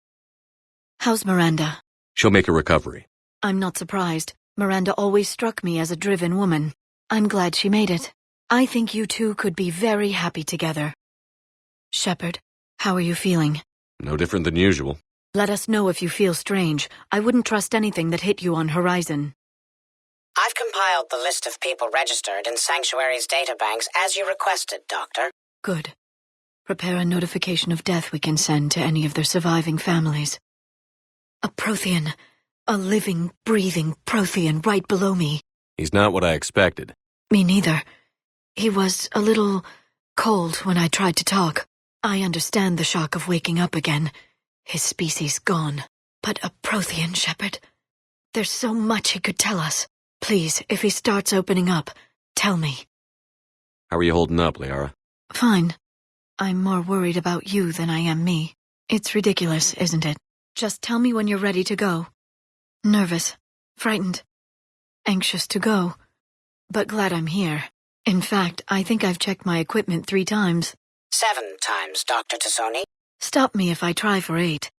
How's Miranda? She'll make a recovery. I'm not surprised. Miranda always struck me as a driven woman. I'm glad she made it. I think you two could be very happy together. Shepard, how are you feeling? No different than usual. Let us know if you feel strange. I wouldn't trust anything that hit you on Horizon. I've compiled the list of people registered in Sanctuary's databanks as you requested, Doctor. Good. Prepare a notification of death we can send to any of their surviving families. A Prothean. A living, breathing Prothean right below me. He's not what I expected. Me neither. He was a little cold when I tried to talk. I understand the shock of waking up again. His species gone. But a Prothean, Shepard. There's so much he could tell us. Please, if he starts opening up, tell me. How are you holding up, Liara? Fine. I'm more worried about you than I am me. It's ridiculous, isn't it? Just tell me when you're ready to go. Nervous. Frightened. Anxious to go. But glad I'm here. In fact, I think I've checked my equipment 3 times. 7 times, Dr. Tassoni. Stop me if I try for 8.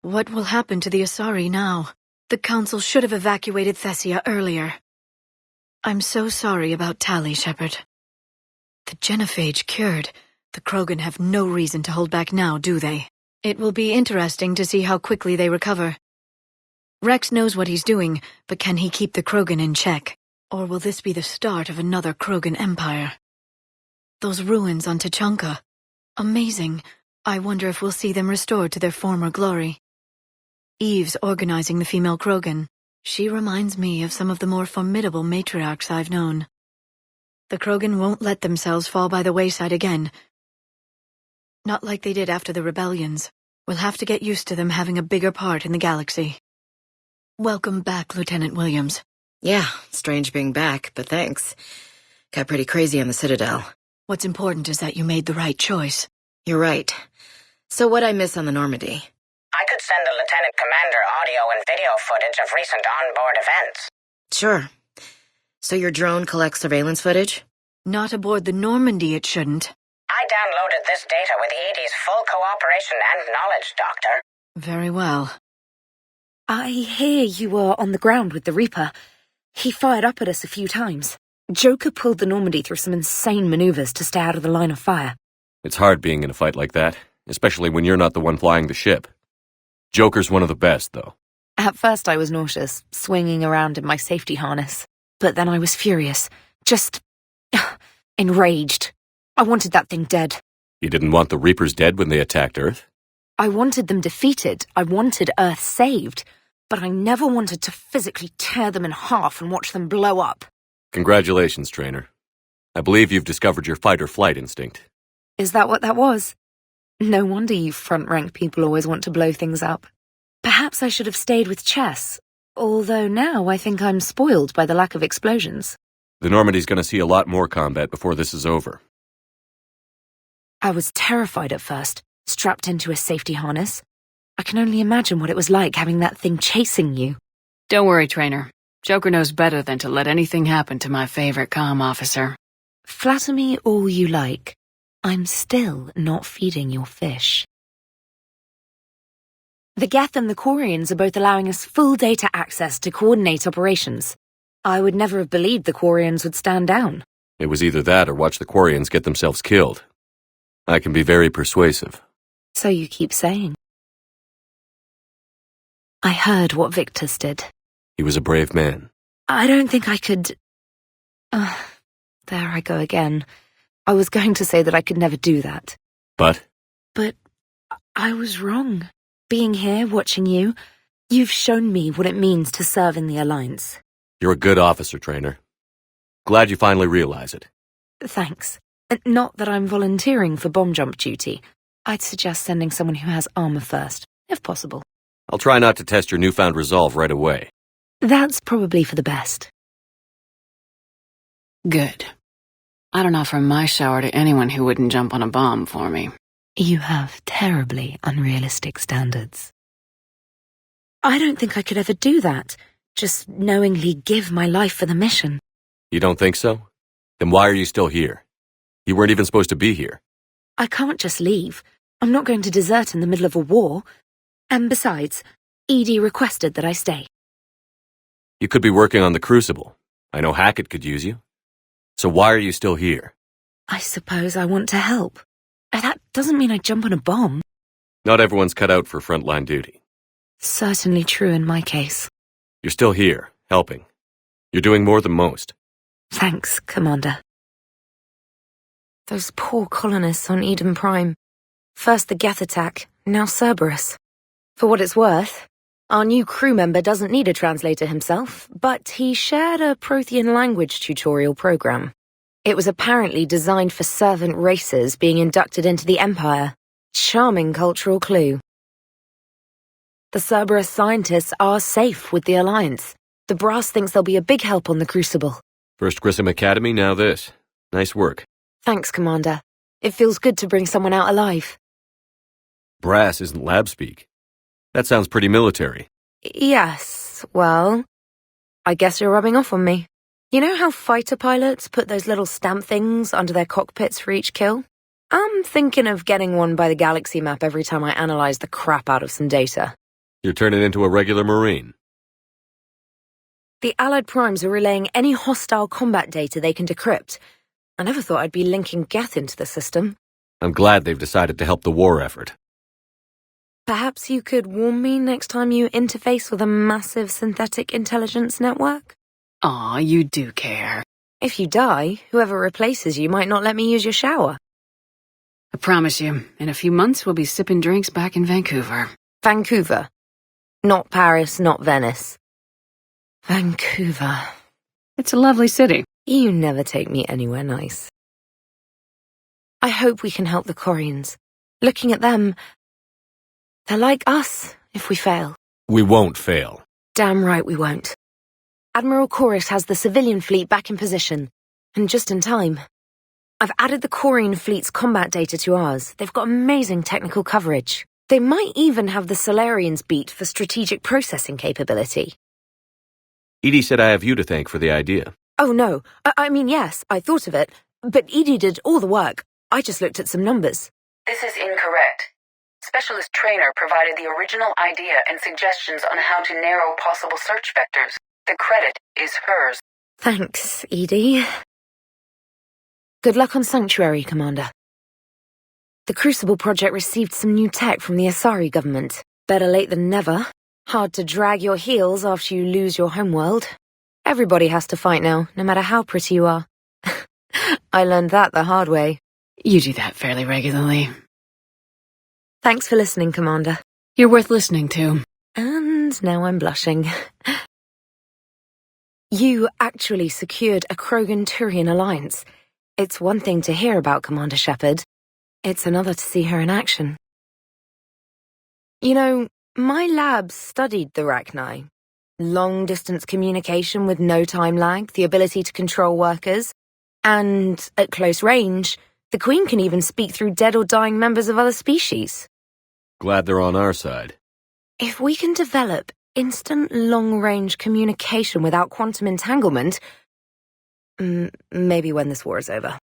What will happen to the Asari now? The Council should have evacuated Thessia earlier. I'm so sorry about Tali, Shepard. The genophage cured. The Krogan have no reason to hold back now, do they? It will be interesting to see how quickly they recover. Rex knows what he's doing, but can he keep the Krogan in check? Or will this be the start of another Krogan empire? Those ruins on Tachanka. Amazing. I wonder if we'll see them restored to their former glory. Eve's organizing the female Krogan. She reminds me of some of the more formidable matriarchs I've known. The Krogan won't let themselves fall by the wayside again. Not like they did after the rebellions. We'll have to get used to them having a bigger part in the galaxy. Welcome back, Lieutenant Williams. Yeah, strange being back, but thanks. Got pretty crazy on the Citadel. What's important is that you made the right choice. You're right. So what'd I miss on the Normandy? I could send the Lieutenant Commander audio and video footage of recent onboard events. Sure. So your drone collects surveillance footage? Not aboard the Normandy, it shouldn't. I downloaded this data with EDI's full cooperation and knowledge, Doctor. Very well. I hear you were on the ground with the Reaper. He fired up at us a few times. Joker pulled the Normandy through some insane maneuvers to stay out of the line of fire. It's hard being in a fight like that, especially when you're not the one flying the ship. Joker's one of the best, though. At first I was nauseous, swinging around in my safety harness. But then I was furious. Just enraged. I wanted that thing dead. You didn't want the Reapers dead when they attacked Earth? I wanted them defeated. I wanted Earth saved. but I never wanted to physically tear them in half and watch them blow up. Congratulations, trainer. I believe you've discovered your fight-or-flight instinct. Is that what that was? No wonder you front-rank people always want to blow things up. Perhaps I should have stayed with chess, although now I think I'm spoiled by the lack of explosions. The Normandy's going to see a lot more combat before this is over. I was terrified at first, strapped into a safety harness. I can only imagine what it was like having that thing chasing you. Don't worry, trainer. Joker knows better than to let anything happen to my favorite comm officer. Flatter me all you like. I'm still not feeding your fish. The Geth and the Quarians are both allowing us full data access to coordinate operations. I would never have believed the Quarians would stand down. It was either that or watch the Quarians get themselves killed. I can be very persuasive. So you keep saying. I heard what Victor's did. He was a brave man. I don't think I could... there I go again. I was going to say that I could never do that. But I was wrong. Being here, watching you, you've shown me what it means to serve in the Alliance. You're a good officer, trainer. Glad you finally realize it. Thanks. Not that I'm volunteering for bomb jump duty. I'd suggest sending someone who has armor first, if possible. I'll try not to test your newfound resolve right away. That's probably for the best. Good. I don't offer my shower to anyone who wouldn't jump on a bomb for me. You have terribly unrealistic standards. I don't think I could ever do that. Just knowingly give my life for the mission. You don't think so? Then why are you still here? You weren't even supposed to be here. I can't just leave. I'm not going to desert in the middle of a war. And besides, Edie requested that I stay. You could be working on the Crucible. I know Hackett could use you. So why are you still here? I suppose I want to help. That doesn't mean I jump on a bomb. Not everyone's cut out for frontline duty. Certainly true in my case. You're still here, helping. You're doing more than most. Thanks, Commander. Those poor colonists on Eden Prime. First the Geth attack, now Cerberus. For what it's worth, our new crew member doesn't need a translator himself, but he shared a Prothean language tutorial program. It was apparently designed for servant races being inducted into the Empire. Charming cultural clue. The Cerberus scientists are safe with the Alliance. The brass thinks they'll be a big help on the Crucible. First Grissom Academy, now this. Nice work. Thanks, Commander. It feels good to bring someone out alive. Brass isn't lab speak. That sounds pretty military. Yes, well, I guess you're rubbing off on me. You know how fighter pilots put those little stamp things under their cockpits for each kill? I'm thinking of getting one by the galaxy map every time I analyze the crap out of some data. You're turning into a regular Marine. The Allied Primes are relaying any hostile combat data they can decrypt. I never thought I'd be linking Geth into the system. I'm glad they've decided to help the war effort. Perhaps you could warn me next time you interface with a massive synthetic intelligence network? Aw, you do care. If you die, whoever replaces you might not let me use your shower. I promise you, in a few months we'll be sipping drinks back in Vancouver. Vancouver. Not Paris, not Venice. Vancouver. It's a lovely city. You never take me anywhere nice. I hope we can help the Quarians. Looking at them, they're like us if we fail. We won't fail. Damn right we won't. Admiral Chorus has the civilian fleet back in position, and just in time. I've added the Quarian fleet's combat data to ours. They've got amazing technical coverage. They might even have the Solarians beat for strategic processing capability. Edie said I have you to thank for the idea. Oh no, I mean yes, I thought of it, but Edie did all the work. I just looked at some numbers. This is incorrect. Specialist Trainer provided the original idea and suggestions on how to narrow possible search vectors. The credit is hers. Thanks, Edie. Good luck on Sanctuary, Commander. The Crucible project received some new tech from the Asari government. Better late than never. Hard to drag your heels after you lose your homeworld. Everybody has to fight now, no matter how pretty you are. I learned that the hard way. You do that fairly regularly. Thanks for listening, Commander. You're worth listening to. And And now I'm blushing. You actually secured a Krogan-Turian alliance. It's one thing to hear about Commander Shepard. It's another to see her in action. You know, my lab studied the Rachni. Long-distance communication with no time lag, the ability to control workers, and, at close range, the Queen can even speak through dead or dying members of other species. Glad they're on our side. If we can develop instant long-range communication without quantum entanglement, maybe when this war is over.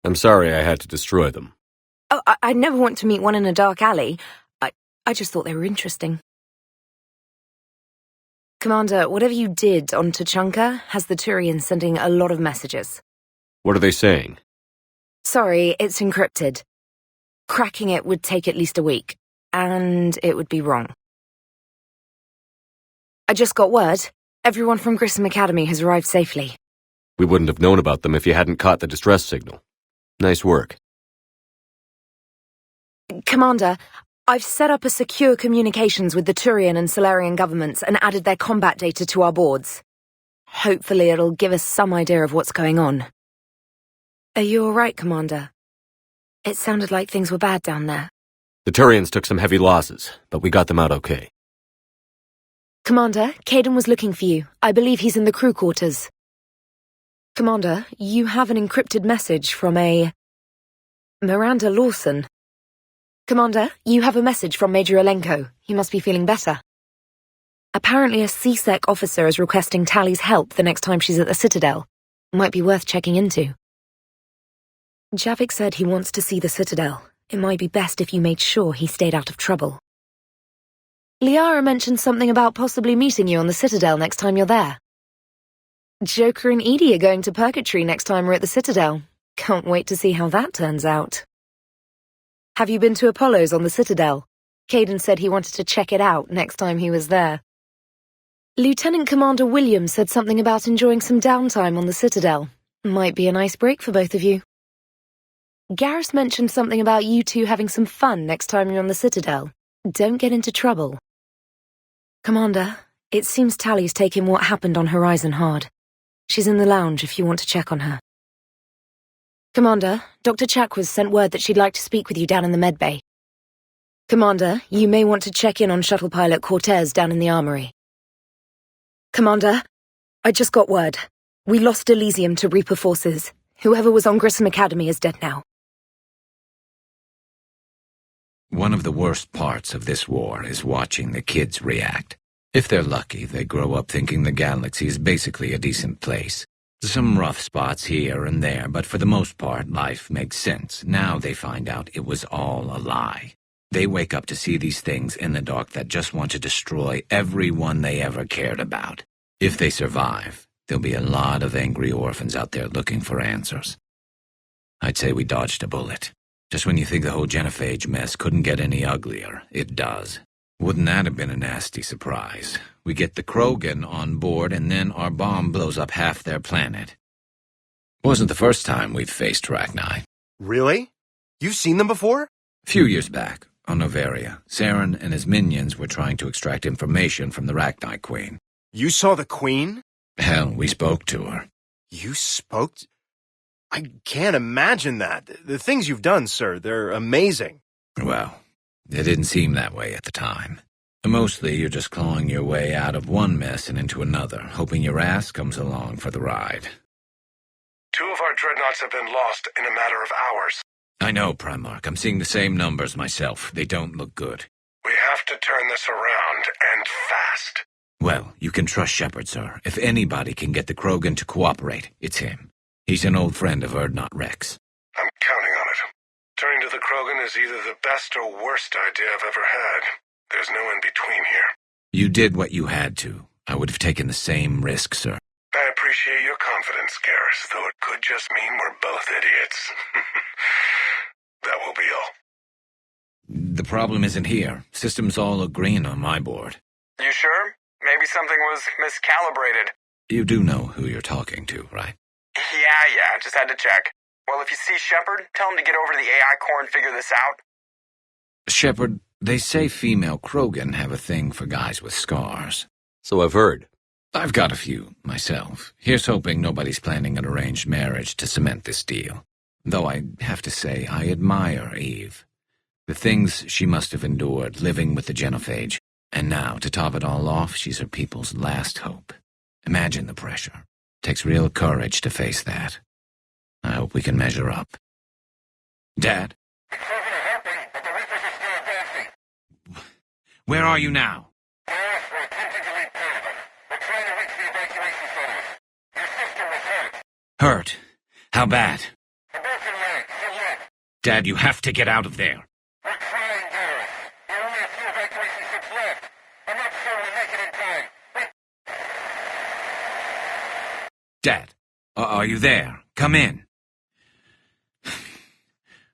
I'm sorry I had to destroy them. Oh, I'd never want to meet one in a dark alley. I just thought they were interesting. Commander, whatever you did on Tuchanka has the Turians sending a lot of messages. What are they saying? Sorry, it's encrypted. Cracking it would take at least a week, and it would be wrong. I just got word. Everyone from Grissom Academy has arrived safely. We wouldn't have known about them if you hadn't caught the distress signal. Nice work. Commander, I've set up a secure communications with the Turian and Solarian governments and added their combat data to our boards. Hopefully it'll give us some idea of what's going on. Are you all right, Commander? It sounded like things were bad down there. The Turians took some heavy losses, but we got them out okay. Commander, Kaiden was looking for you. I believe he's in the crew quarters. Commander, you have an encrypted message from a... Miranda Lawson. Commander, you have a message from Major Alenko. He must be feeling better. Apparently a CSEC officer is requesting Tali's help the next time she's at the Citadel. Might be worth checking into. Javik said he wants to see the Citadel. It might be best if you made sure he stayed out of trouble. Liara mentioned something about possibly meeting you on the Citadel next time you're there. Joker and Edie are going to Purgatory next time we're at the Citadel. Can't wait to see how that turns out. Have you been to Apollo's on the Citadel? Kaiden said he wanted to check it out next time he was there. Lieutenant Commander Williams said something about enjoying some downtime on the Citadel. Might be a nice break for both of you. Garrus mentioned something about you two having some fun next time you're on the Citadel. Don't get into trouble. Commander, it seems Tali's taking what happened on Horizon hard. She's in the lounge if you want to check on her. Commander, Dr. Chakwas sent word that she'd like to speak with you down in the medbay. Commander, you may want to check in on shuttle pilot Cortez down in the armory. Commander, I just got word. We lost Elysium to Reaper forces. Whoever was on Grissom Academy is dead now. One of the worst parts of this war is watching the kids react. If they're lucky, they grow up thinking the galaxy is basically a decent place. Some rough spots here and there, but for the most part, life makes sense. Now they find out it was all a lie. They wake up to see these things in the dark that just want to destroy everyone they ever cared about. If they survive, there'll be a lot of angry orphans out there looking for answers. I'd say we dodged a bullet. Just when you think the whole Genophage mess couldn't get any uglier, it does. Wouldn't that have been a nasty surprise? We get the Krogan on board, and then our bomb blows up half their planet. Wasn't the first time we've faced Rachni. Really? You've seen them before? A few years back, on Noveria, Saren and his minions were trying to extract information from the Rachni Queen. You saw the Queen? Hell, we spoke to her. You spoke? I can't imagine that. The things you've done, sir, they're amazing. Well, it didn't seem that way at the time. Mostly you're just clawing your way out of one mess and into another, hoping your ass comes along for the ride. 2 of our dreadnoughts have been lost in a matter of hours. I know, Primarch. I'm seeing the same numbers myself. They don't look good. We have to turn this around, and fast. Well, you can trust Shepard, sir. If anybody can get the Krogan to cooperate, it's him. He's an old friend of Urdnot Rex. I'm counting on it. Turning to the Krogan is either the best or worst idea I've ever had. There's no in-between here. You did what you had to. I would have taken the same risk, sir. I appreciate your confidence, Garrus, though it could just mean we're both idiots. That will be all. The problem isn't here. Systems all look green on my board. You sure? Maybe something was miscalibrated. You do know who you're talking to, right? Yeah, just had to check. Well, if you see Shepard, tell him to get over to the AI core and figure this out. Shepard, They say female Krogan have a thing for guys with scars. So I've heard. I've got a few, myself. Here's hoping nobody's planning an arranged marriage to cement this deal. Though I have to say, I admire Eve. The things she must have endured living with the genophage. And now, to top it all off, she's her people's last hope. Imagine the pressure. Takes real courage to face that. I hope we can measure up. Dad? Where are you now? Hurt? How bad? Dad, you have to get out of there. Dad, are you there? Come in.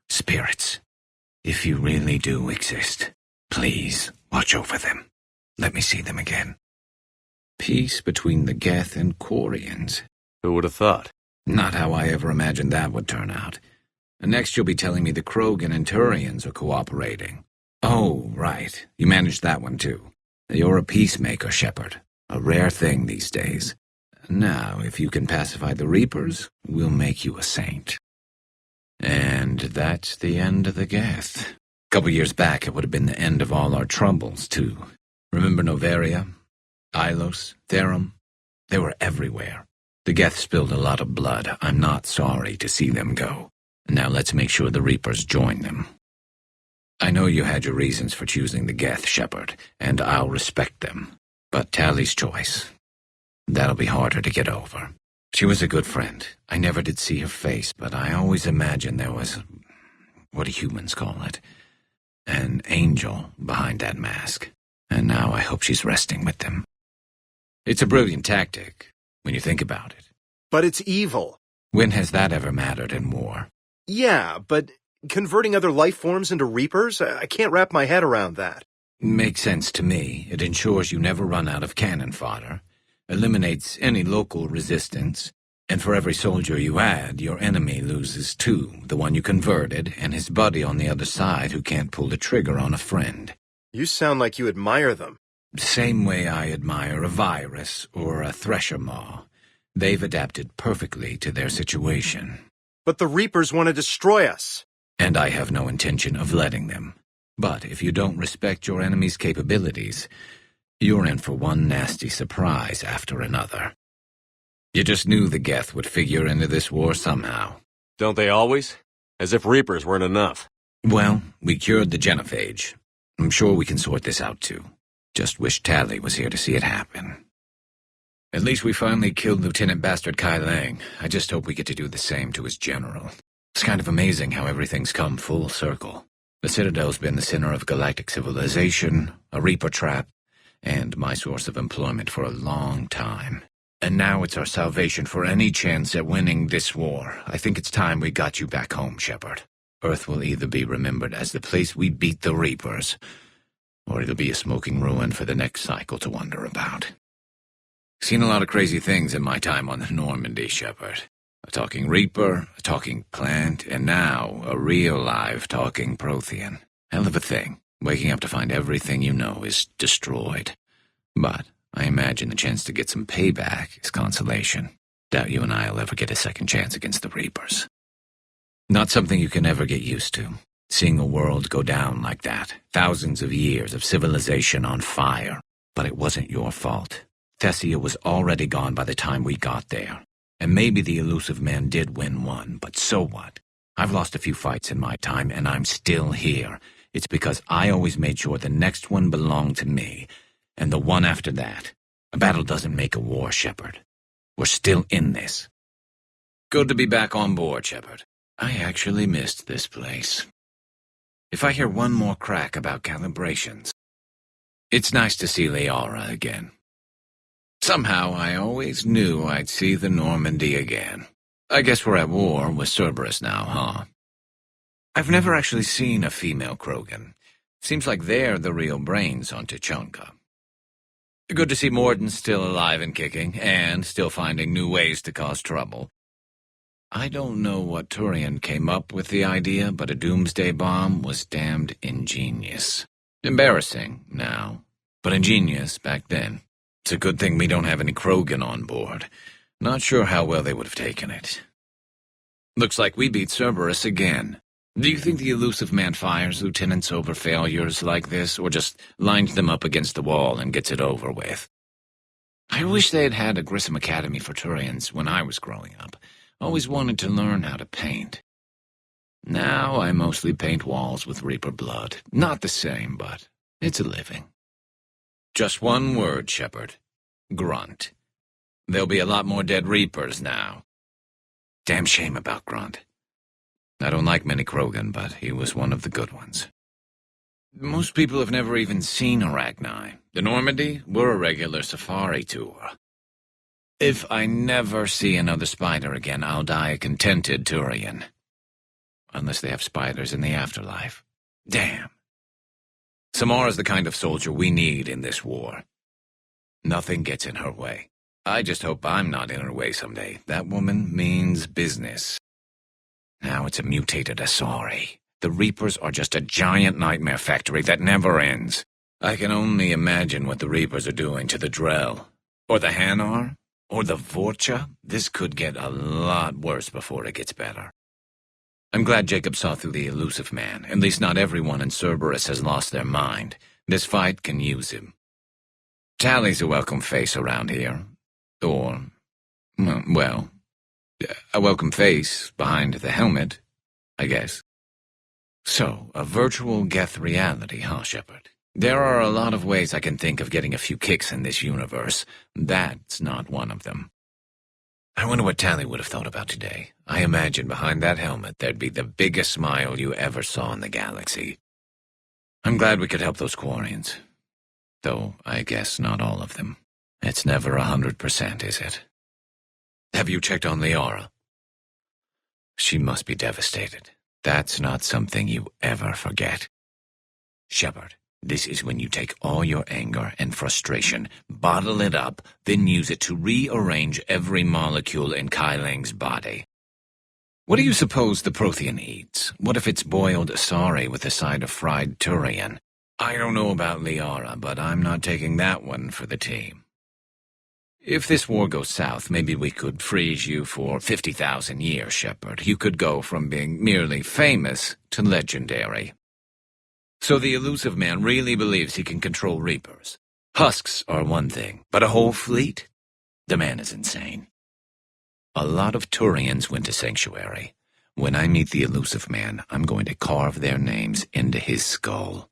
Spirits, if you really do exist, please watch over them. Let me see them again. Peace between the Geth and Quarians. Who would have thought? Not how I ever imagined that would turn out. Next you'll be telling me the Krogan and Turians are cooperating. Oh, right. You managed that one too. You're a peacemaker, Shepard. A rare thing these days. Now, if you can pacify the Reapers, we'll make you a saint. And that's the end of the Geth. A couple years back, it would have been the end of all our troubles, too. Remember Noveria? Ilos? Therum? They were everywhere. The Geth spilled a lot of blood. I'm not sorry to see them go. Now let's make sure the Reapers join them. I know you had your reasons for choosing the Geth, Shepard, and I'll respect them. But Tali's choice, that'll be harder to get over. She was a good friend. I never did see her face, but I always imagined there was, what do humans call it, an angel behind that mask. And now I hope she's resting with them. It's a brilliant tactic, when you think about it. But it's evil. When has that ever mattered in war? Yeah, but converting other life forms into Reapers? I can't wrap my head around that. Makes sense to me. It ensures you never run out of cannon fodder, eliminates any local resistance, and for every soldier you add, your enemy loses two, the one you converted, and his buddy on the other side who can't pull the trigger on a friend. You sound like you admire them. Same way I admire a virus or a thresher maw. They've adapted perfectly to their situation. But the Reapers want to destroy us. And I have no intention of letting them. But if you don't respect your enemy's capabilities, you're in for one nasty surprise after another. You just knew the Geth would figure into this war somehow. Don't they always? As if Reapers weren't enough. Well, we cured the genophage. I'm sure we can sort this out too. Just wish Tali was here to see it happen. At least we finally killed Lieutenant Bastard Kaiden. I just hope we get to do the same to his general. It's kind of amazing how everything's come full circle. The Citadel's been the center of galactic civilization, a Reaper trap, and my source of employment for a long time. And now it's our salvation for any chance at winning this war. I think it's time we got you back home, Shepard. Earth will either be remembered as the place we beat the Reapers, or it'll be a smoking ruin for the next cycle to wonder about. Seen a lot of crazy things in my time on the Normandy, Shepard. A talking Reaper, a talking plant, and now a real live talking Prothean. Hell of a thing, waking up to find everything you know is destroyed. But I imagine the chance to get some payback is consolation. Doubt you and I'll ever get a second chance against the Reapers. Not something you can ever get used to. Seeing a world go down like that. Thousands of years of civilization on fire. But it wasn't your fault. Thessia was already gone by the time we got there. And maybe the elusive man did win one, but so what? I've lost a few fights in my time, and I'm still here. It's because I always made sure the next one belonged to me, and the one after that. A battle doesn't make a war, Shepard. We're still in this. Good to be back on board, Shepard. I actually missed this place. If I hear one more crack about calibrations... It's nice to see Liara again. Somehow I always knew I'd see the Normandy again. I guess we're at war with Cerberus now, huh? I've never actually seen a female Krogan. Seems like they're the real brains on Tuchanka. Good to see Morden's still alive and kicking, and still finding new ways to cause trouble. I don't know what Turian came up with the idea, but a doomsday bomb was damned ingenious. Embarrassing now, but ingenious back then. It's a good thing we don't have any Krogan on board. Not sure how well they would have taken it. Looks like we beat Cerberus again. Do you think the elusive man fires lieutenants over failures like this, or just lines them up against the wall and gets it over with? I wish they had had a Grissom Academy for Turians when I was growing up. Always wanted to learn how to paint. Now I mostly paint walls with Reaper blood. Not the same, but it's a living. Just one word, Shepard. Grunt. There'll be a lot more dead Reapers now. Damn shame about Grunt. I don't like many Krogan, but he was one of the good ones. Most people have never even seen Arachni. The Normandy, we're a regular safari tour. If I never see another spider again, I'll die a contented Turian. Unless they have spiders in the afterlife. Damn. Samara's the kind of soldier we need in this war. Nothing gets in her way. I just hope I'm not in her way someday. That woman means business. Now it's a mutated Asari. The Reapers are just a giant nightmare factory that never ends. I can only imagine what the Reapers are doing to the Drell. Or the Hanar. Or the Vorcha. This could get a lot worse before it gets better. I'm glad Jacob saw through the elusive man. At least not everyone in Cerberus has lost their mind. This fight can use him. Tali's a welcome face around here. Or, well, a welcome face behind the helmet, I guess. So, a virtual Geth reality, huh, Shepard? There are a lot of ways I can think of getting a few kicks in this universe. That's not one of them. I wonder what Tali would have thought about today. I imagine behind that helmet there'd be the biggest smile you ever saw in the galaxy. I'm glad we could help those Quarians. Though, I guess not all of them. It's never 100%, is it? Have you checked on Liara? She must be devastated. That's not something you ever forget. Shepard, this is when you take all your anger and frustration, bottle it up, then use it to rearrange every molecule in Kai Ling's body. What do you suppose the Prothean eats? What if it's boiled Asari with a side of fried Turian? I don't know about Liara, but I'm not taking that one for the team. If this war goes south, maybe we could freeze you for 50,000 years, Shepard. You could go from being merely famous to legendary. So the elusive man really believes he can control Reapers. Husks are one thing, but a whole fleet? The man is insane. A lot of Turians went to Sanctuary. When I meet the elusive man, I'm going to carve their names into his skull.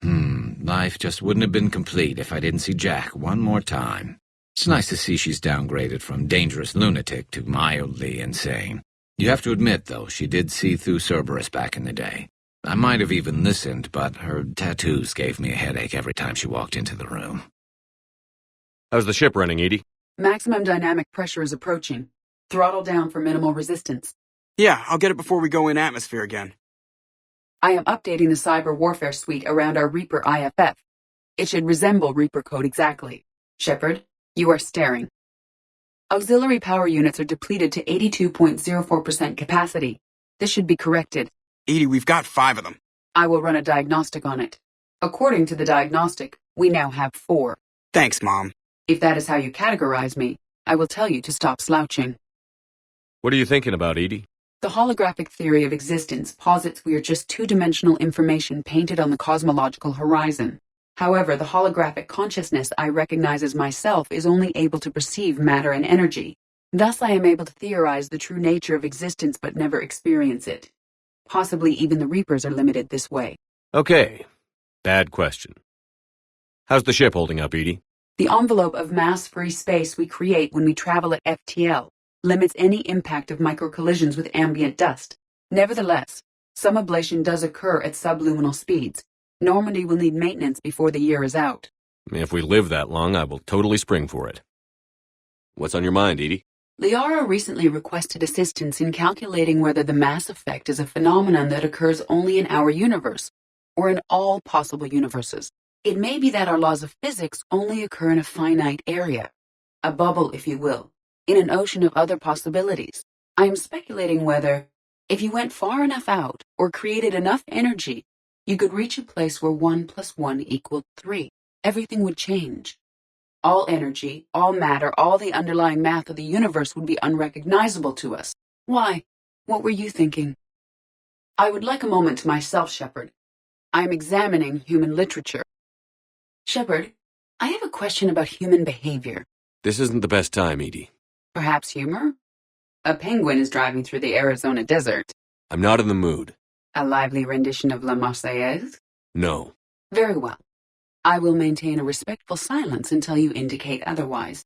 Life just wouldn't have been complete if I didn't see Jack one more time. It's nice to see she's downgraded from dangerous lunatic to mildly insane. You have to admit, though, she did see through Cerberus back in the day. I might have even listened, but her tattoos gave me a headache every time she walked into the room. How's the ship running, Edie? Maximum dynamic pressure is approaching. Throttle down for minimal resistance. Yeah, I'll get it before we go in atmosphere again. I am updating the cyber warfare suite around our Reaper IFF. It should resemble Reaper code exactly. Shepard, you are staring. Auxiliary power units are depleted to 82.04% capacity. This should be corrected. Edie, we've got 5 of them. I will run a diagnostic on it. According to the diagnostic, we now have 4. Thanks, Mom. If that is how you categorize me, I will tell you to stop slouching. What are you thinking about, Edie? The holographic theory of existence posits we are just two-dimensional information painted on the cosmological horizon. However, the holographic consciousness I recognize as myself is only able to perceive matter and energy. Thus, I am able to theorize the true nature of existence but never experience it. Possibly even the Reapers are limited this way. Okay. Bad question. How's the ship holding up, Edie? The envelope of mass-free space we create when we travel at FTL limits any impact of microcollisions with ambient dust. Nevertheless, some ablation does occur at subluminal speeds. Normandy will need maintenance before the year is out. If we live that long, I will totally spring for it. What's on your mind, Edie? Liara recently requested assistance in calculating whether the mass effect is a phenomenon that occurs only in our universe, or in all possible universes. It may be that our laws of physics only occur in a finite area, a bubble, if you will, in an ocean of other possibilities. I am speculating whether, if you went far enough out or created enough energy, You could reach a place where 1 + 1 equaled 3. Everything would change. All energy, all matter, all the underlying math of the universe would be unrecognizable to us. Why? What were you thinking? I would like a moment to myself, Shepard. I am examining human literature. Shepard, I have a question about human behavior. This isn't the best time, Edie. Perhaps humor? A penguin is driving through the Arizona desert. I'm not in the mood. A lively rendition of La Marseillaise? No. Very well. I will maintain a respectful silence until you indicate otherwise.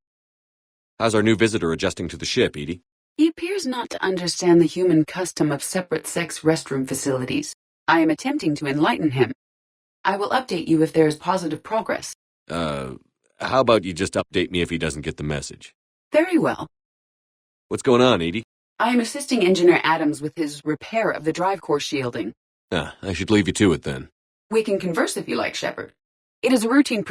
How's our new visitor adjusting to the ship, Edie? He appears not to understand the human custom of separate-sex restroom facilities. I am attempting to enlighten him. I will update you if there is positive progress. How about you just update me if he doesn't get the message? Very well. What's going on, Edie? I am assisting Engineer Adams with his repair of the drive core shielding. I should leave you to it then. We can converse if you like, Shepard. It is a routine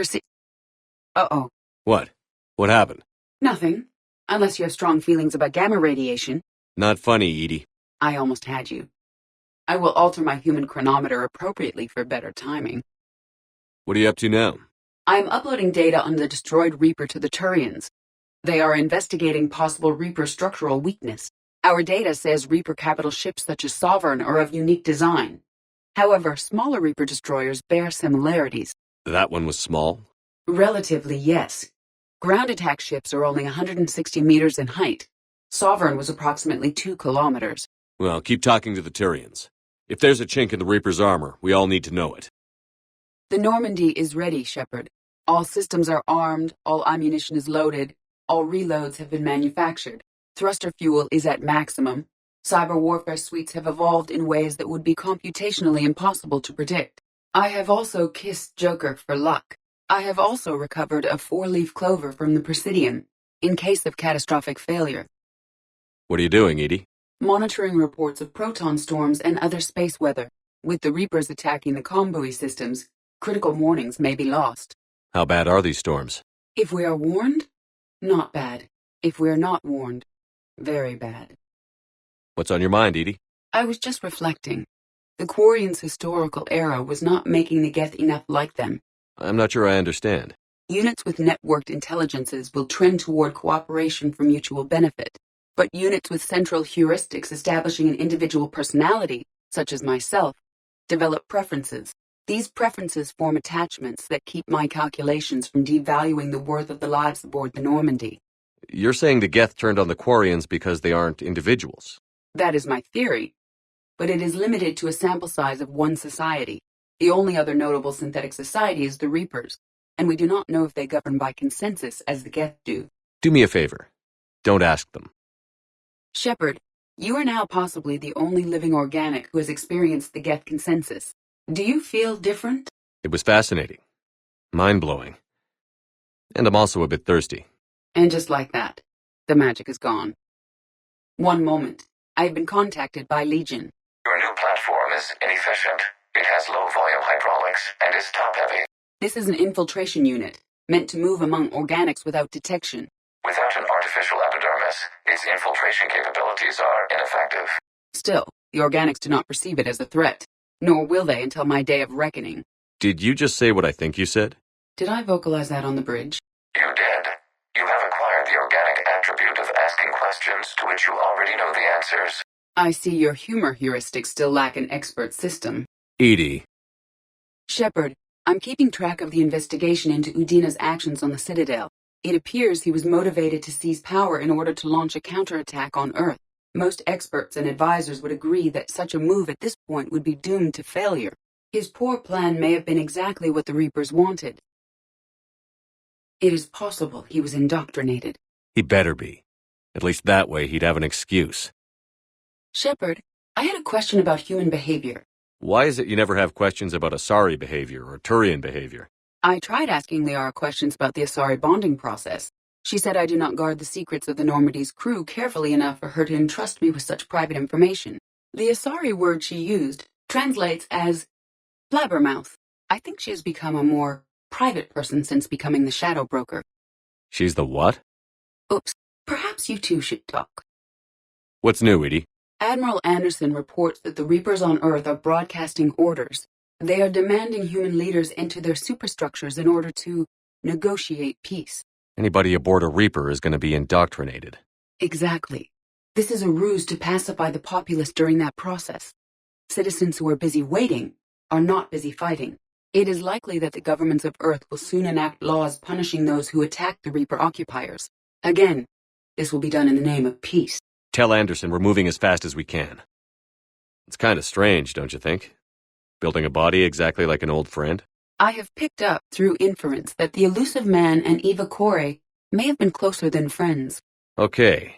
Uh-oh. What? What happened? Nothing. Unless you have strong feelings about gamma radiation. Not funny, Edie. I almost had you. I will alter my human chronometer appropriately for better timing. What are you up to now? I am uploading data on the destroyed Reaper to the Turians. They are investigating possible Reaper structural weakness. Our data says Reaper capital ships such as Sovereign are of unique design. However, smaller Reaper destroyers bear similarities. That one was small? Relatively, yes. Ground attack ships are only 160 meters in height. Sovereign was approximately 2 kilometers. Well, keep talking to the Tyrians. If there's a chink in the Reaper's armor, we all need to know it. The Normandy is ready, Shepard. All systems are armed, all ammunition is loaded, all reloads have been manufactured. Thruster fuel is at maximum. Cyber warfare suites have evolved in ways that would be computationally impossible to predict. I have also kissed Joker for luck. I have also recovered a 4-leaf clover from the Presidium, in case of catastrophic failure. What are you doing, Edie? Monitoring reports of proton storms and other space weather. With the Reapers attacking the comm systems, critical warnings may be lost. How bad are these storms? If we are warned, not bad. If we are not warned, very bad. What's on your mind, Edie? I was just reflecting. The Quarians' historical era was not making the Geth enough like them. I'm not sure I understand. Units with networked intelligences will trend toward cooperation for mutual benefit. But units with central heuristics establishing an individual personality, such as myself, develop preferences. These preferences form attachments that keep my calculations from devaluing the worth of the lives aboard the Normandy. You're saying the Geth turned on the Quarians because they aren't individuals? That is my theory. But it is limited to a sample size of one society. The only other notable synthetic society is the Reapers, and we do not know if they govern by consensus as the Geth do. Do me a favor. Don't ask them. Shepard, you are now possibly the only living organic who has experienced the Geth consensus. Do you feel different? It was fascinating. Mind-blowing. And I'm also a bit thirsty. And just like that, the magic is gone. One moment. I have been contacted by Legion. Your new platform is inefficient. It has low-volume hydraulics and is top-heavy. This is an infiltration unit, meant to move among organics without detection. Without an artificial epidermis, its infiltration capabilities are ineffective. Still, the organics do not perceive it as a threat, nor will they until my day of reckoning. Did you just say what I think you said? Did I vocalize that on the bridge? You did. You have acquired the organic attribute of asking questions to which you already know the answers. I see your humor heuristics still lack an expert system. Edie. Shepard, I'm keeping track of the investigation into Udina's actions on the Citadel. It appears he was motivated to seize power in order to launch a counterattack on Earth. Most experts and advisors would agree that such a move at this point would be doomed to failure. His poor plan may have been exactly what the Reapers wanted. It is possible he was indoctrinated. He better be. At least that way he'd have an excuse. Shepard, I had a question about human behavior. Why is it you never have questions about Asari behavior or Turian behavior? I tried asking Liara questions about the Asari bonding process. She said I do not guard the secrets of the Normandy's crew carefully enough for her to entrust me with such private information. The Asari word she used translates as blabbermouth. I think she has become a more private person since becoming the shadow broker. She's the what? Oops. Perhaps you two should talk. What's new, Edie? Admiral Anderson reports that the Reapers on Earth are broadcasting orders. They are demanding human leaders enter their superstructures in order to negotiate peace. Anybody aboard a Reaper is going to be indoctrinated. Exactly. This is a ruse to pacify the populace during that process. Citizens who are busy waiting are not busy fighting. It is likely that the governments of Earth will soon enact laws punishing those who attack the Reaper occupiers. Again, this will be done in the name of peace. Tell Anderson we're moving as fast as we can. It's kind of strange, don't you think? Building a body exactly like an old friend? I have picked up through inference that the elusive man and Eva Corey may have been closer than friends. Okay.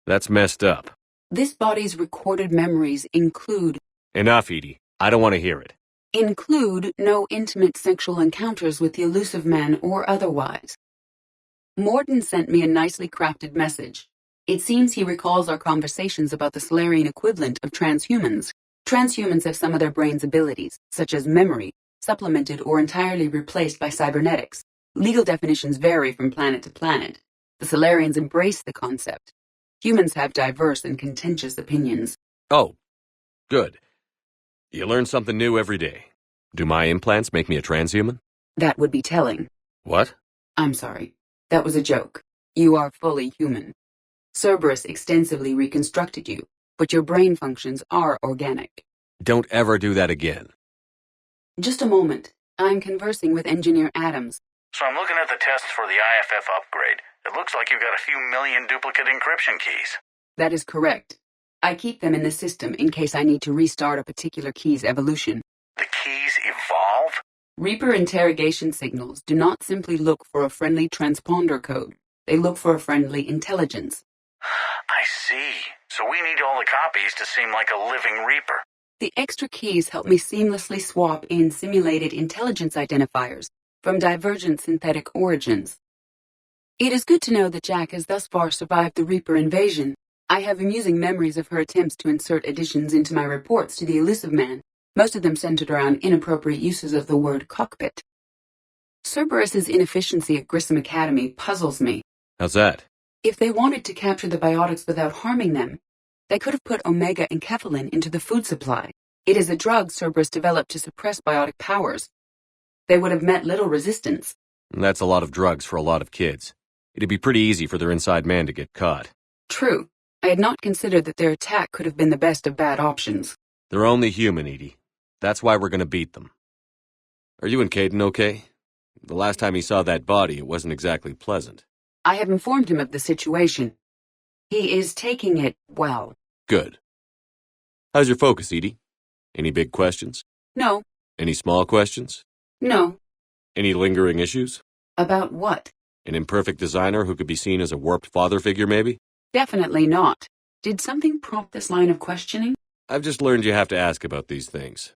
That's messed up. This body's recorded memories include... Enough, Edie. I don't want to hear it. Include no intimate sexual encounters with the elusive man or otherwise. Morden sent me a nicely crafted message. It seems he recalls our conversations about the Solarian equivalent of transhumans. Transhumans have some of their brain's abilities, such as memory, supplemented or entirely replaced by cybernetics. Legal definitions vary from planet to planet. The Solarians embrace the concept. Humans have diverse and contentious opinions. Oh, good. You learn something new every day. Do my implants make me a transhuman? That would be telling. What? I'm sorry. That was a joke. You are fully human. Cerberus extensively reconstructed you, but your brain functions are organic. Don't ever do that again. Just a moment. I'm conversing with Engineer Adams. So I'm looking at the tests for the IFF upgrade. It looks like you've got a few million duplicate encryption keys. That is correct. I keep them in the system in case I need to restart a particular key's evolution. The keys evolve? Reaper interrogation signals do not simply look for a friendly transponder code. They look for a friendly intelligence. I see. So we need all the copies to seem like a living Reaper. The extra keys help me seamlessly swap in simulated intelligence identifiers from divergent synthetic origins. It is good to know that Jack has thus far survived the Reaper invasion. I have amusing memories of her attempts to insert additions into my reports to the elusive man, most of them centered around inappropriate uses of the word cockpit. Cerberus's inefficiency at Grissom Academy puzzles me. How's that? If they wanted to capture the biotics without harming them, they could have put omega enkephalin into the food supply. It is a drug Cerberus developed to suppress biotic powers. They would have met little resistance. That's a lot of drugs for a lot of kids. It'd be pretty easy for their inside man to get caught. True. I had not considered that their attack could have been the best of bad options. They're only human, Edie. That's why we're going to beat them. Are you and Kaiden okay? The last time he saw that body, it wasn't exactly pleasant. I have informed him of the situation. He is taking it well. Good. How's your focus, Edie? Any big questions? No. Any small questions? No. Any lingering issues? About what? An imperfect designer who could be seen as a warped father figure, maybe? Definitely not. Did something prompt this line of questioning? I've just learned you have to ask about these things.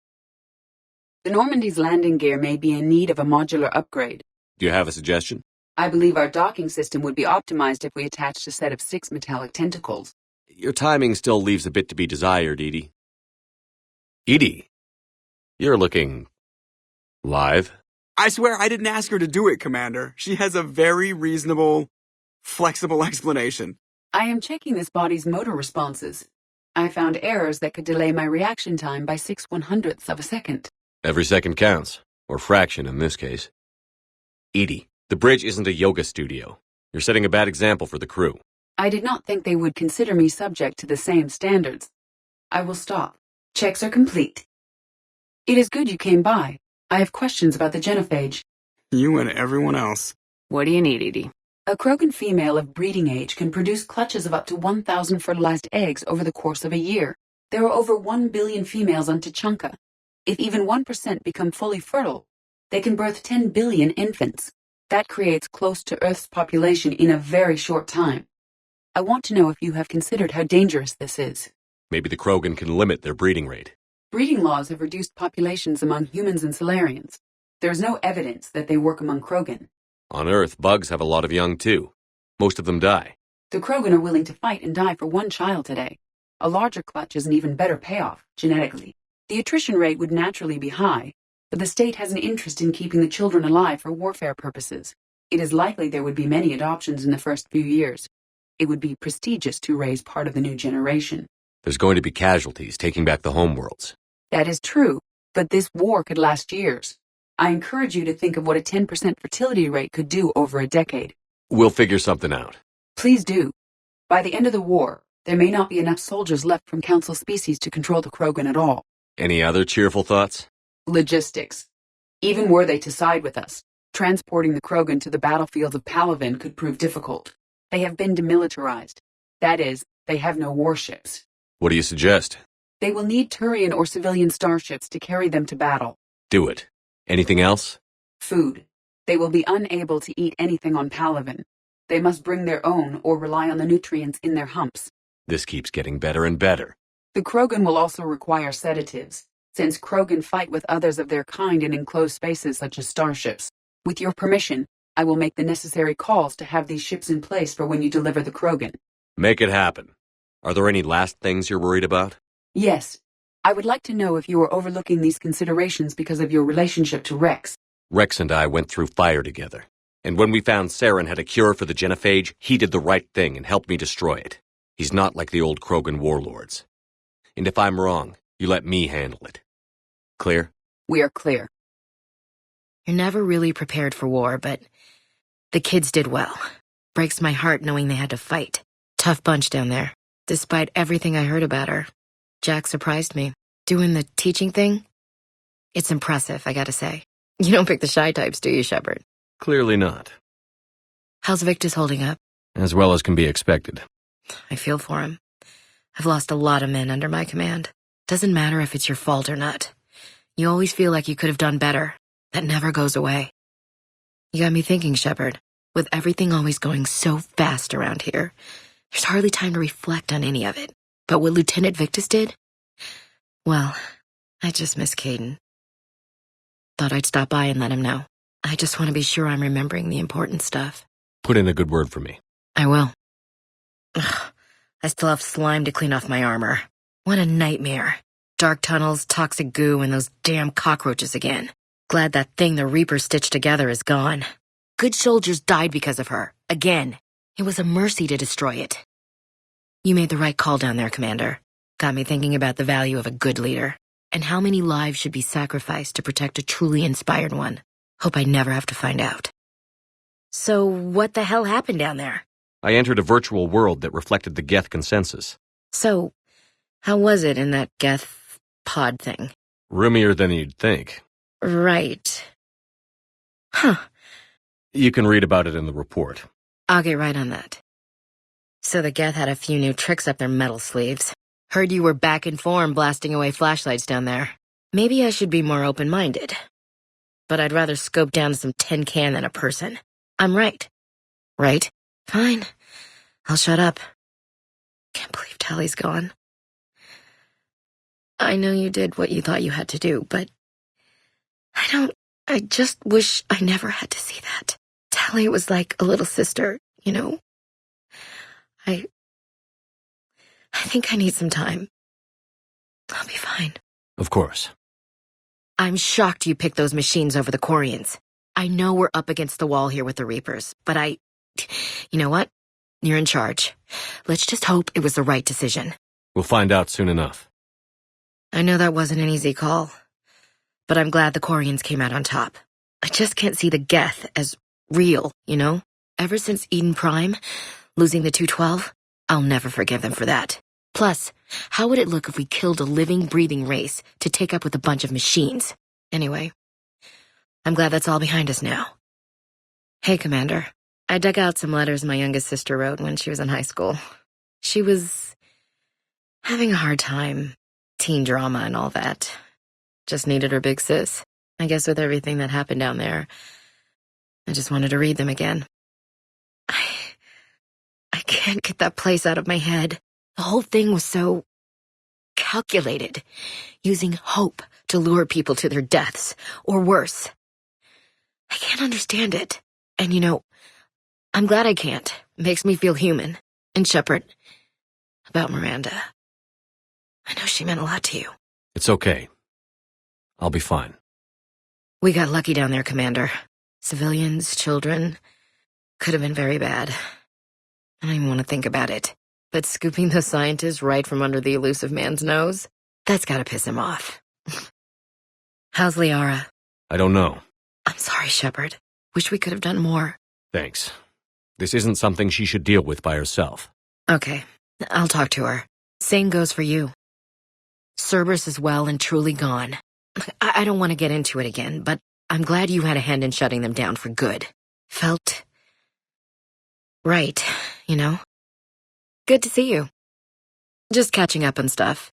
The Normandy's landing gear may be in need of a modular upgrade. Do you have a suggestion? I believe our docking system would be optimized if we attached a set of 6 metallic tentacles. Your timing still leaves a bit to be desired, Edie. Edie, you're looking... live? I swear I didn't ask her to do it, Commander. She has a very reasonable, flexible explanation. I am checking this body's motor responses. I found errors that could delay my reaction time by 6/100ths of a second. Every second counts, or fraction in this case. Edie, the bridge isn't a yoga studio. You're setting a bad example for the crew. I did not think they would consider me subject to the same standards. I will stop. Checks are complete. It is good you came by. I have questions about the genophage. You and everyone else. What do you need, Edie? A Krogan female of breeding age can produce clutches of up to 1,000 fertilized eggs over the course of a year. There are over 1 billion females on Tachanka. If even 1% become fully fertile, they can birth 10 billion infants. That creates close to Earth's population in a very short time. I want to know if you have considered how dangerous this is. Maybe the Krogan can limit their breeding rate. Breeding laws have reduced populations among humans and Solarians. There is no evidence that they work among Krogan. On Earth, bugs have a lot of young, too. Most of them die. The Krogan are willing to fight and die for one child today. A larger clutch is an even better payoff, genetically. The attrition rate would naturally be high, but the state has an interest in keeping the children alive for warfare purposes. It is likely there would be many adoptions in the first few years. It would be prestigious to raise part of the new generation. There's going to be casualties taking back the homeworlds. That is true. But this war could last years. I encourage you to think of what a 10% fertility rate could do over a decade. We'll figure something out. Please do. By the end of the war, there may not be enough soldiers left from Council species to control the Krogan at all. Any other cheerful thoughts? Logistics. Even were they to side with us, transporting the Krogan to the battlefields of Palaven could prove difficult. They have been demilitarized. That is, they have no warships. What do you suggest? They will need Turian or civilian starships to carry them to battle. Do it. Anything else? Food. They will be unable to eat anything on Palaven. They must bring their own or rely on the nutrients in their humps. This keeps getting better and better. The Krogan will also require sedatives, since Krogan fight with others of their kind in enclosed spaces such as starships. With your permission, I will make the necessary calls to have these ships in place for when you deliver the Krogan. Make it happen. Are there any last things you're worried about? Yes. I would like to know if you are overlooking these considerations because of your relationship to Rex. Rex and I went through fire together. And when we found Saren had a cure for the genophage, he did the right thing and helped me destroy it. He's not like the old Krogan warlords. And if I'm wrong, you let me handle it. Clear? We are clear. You're never really prepared for war, but the kids did well. Breaks my heart knowing they had to fight. Tough bunch down there. Despite everything I heard about her, Jack surprised me. Doing the teaching thing? It's impressive, I gotta say. You don't pick the shy types, do you, Shepard? Clearly not. How's Victus holding up? As well as can be expected. I feel for him. I've lost a lot of men under my command. Doesn't matter if it's your fault or not. You always feel like you could have done better. That never goes away. You got me thinking, Shepard. With everything always going so fast around here, there's hardly time to reflect on any of it. But what Lieutenant Victus did? Well, I just miss Kaiden. Thought I'd stop by and let him know. I just want to be sure I'm remembering the important stuff. Put in a good word for me. I will. Ugh, I still have slime to clean off my armor. What a nightmare. Dark tunnels, toxic goo, and those damn cockroaches again. Glad that thing the Reaper stitched together is gone. Good soldiers died because of her. Again. It was a mercy to destroy it. You made the right call down there, Commander. Got me thinking about the value of a good leader, and how many lives should be sacrificed to protect a truly inspired one. Hope I never have to find out. So, what the hell happened down there? I entered a virtual world that reflected the Geth consensus. So, how was it in that Geth pod thing? Roomier than you'd think. Right. Huh. You can read about it in the report. I'll get right on that. So the Geth had a few new tricks up their metal sleeves. Heard you were back in form blasting away flashlights down there. Maybe I should be more open-minded. But I'd rather scope down some tin can than a person. I'm right. Right? Fine. I'll shut up. Can't believe Tali's gone. I know you did what you thought you had to do, but I just wish I never had to see that. Tali was like a little sister, you know? I think I need some time. I'll be fine. Of course. I'm shocked you picked those machines over the Quarians. I know we're up against the wall here with the Reapers, but you know what? You're in charge. Let's just hope it was the right decision. We'll find out soon enough. I know that wasn't an easy call, but I'm glad the Quarians came out on top. I just can't see the Geth as real, you know? Ever since Eden Prime, losing the 212, I'll never forgive them for that. Plus, how would it look if we killed a living, breathing race to take up with a bunch of machines? Anyway, I'm glad that's all behind us now. Hey, Commander. I dug out some letters my youngest sister wrote when she was in high school. She was having a hard time, teen drama and all that. Just needed her big sis. I guess with everything that happened down there, I just wanted to read them again. I can't get that place out of my head. The whole thing was so calculated, using hope to lure people to their deaths, or worse. I can't understand it. And you know, I'm glad I can't. It makes me feel human. And Shepard, about Miranda. I know she meant a lot to you. It's okay. I'll be fine. We got lucky down there, Commander. Civilians, children. Could have been very bad. I don't even want to think about it. But scooping those scientists right from under the elusive man's nose? That's gotta piss him off. How's Liara? I don't know. I'm sorry, Shepard. Wish we could have done more. Thanks. This isn't something she should deal with by herself. Okay, I'll talk to her. Same goes for you. Cerberus is well and truly gone. I don't want to get into it again, but I'm glad you had a hand in shutting them down for good. Felt right, you know? Good to see you. Just catching up on stuff.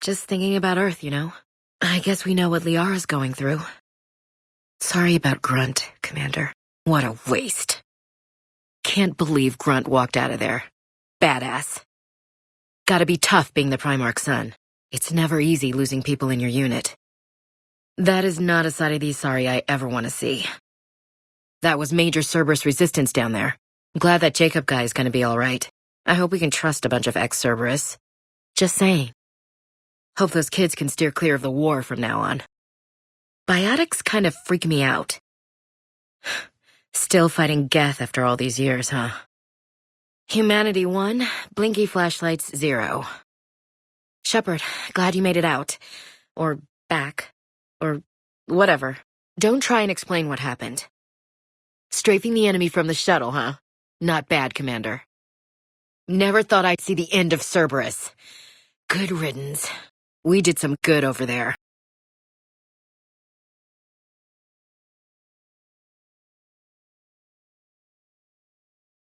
Just thinking about Earth, you know? I guess we know what Liara's going through. Sorry about Grunt, Commander. What a waste. Can't believe Grunt walked out of there. Badass. Gotta be tough being the Primarch's son. It's never easy losing people in your unit. That is not a side of the Asari I ever want to see. That was major Cerberus resistance down there. I'm glad that Jacob guy is gonna be alright. I hope we can trust a bunch of ex-Cerberus. Just saying. Hope those kids can steer clear of the war from now on. Biotics kind of freak me out. Still fighting Geth after all these years, huh? Humanity 1, blinky flashlights 0. Shepard, glad you made it out. Or back. Or whatever. Don't try and explain what happened. Strafing the enemy from the shuttle, huh? Not bad, Commander. Never thought I'd see the end of Cerberus. Good riddance. We did some good over there.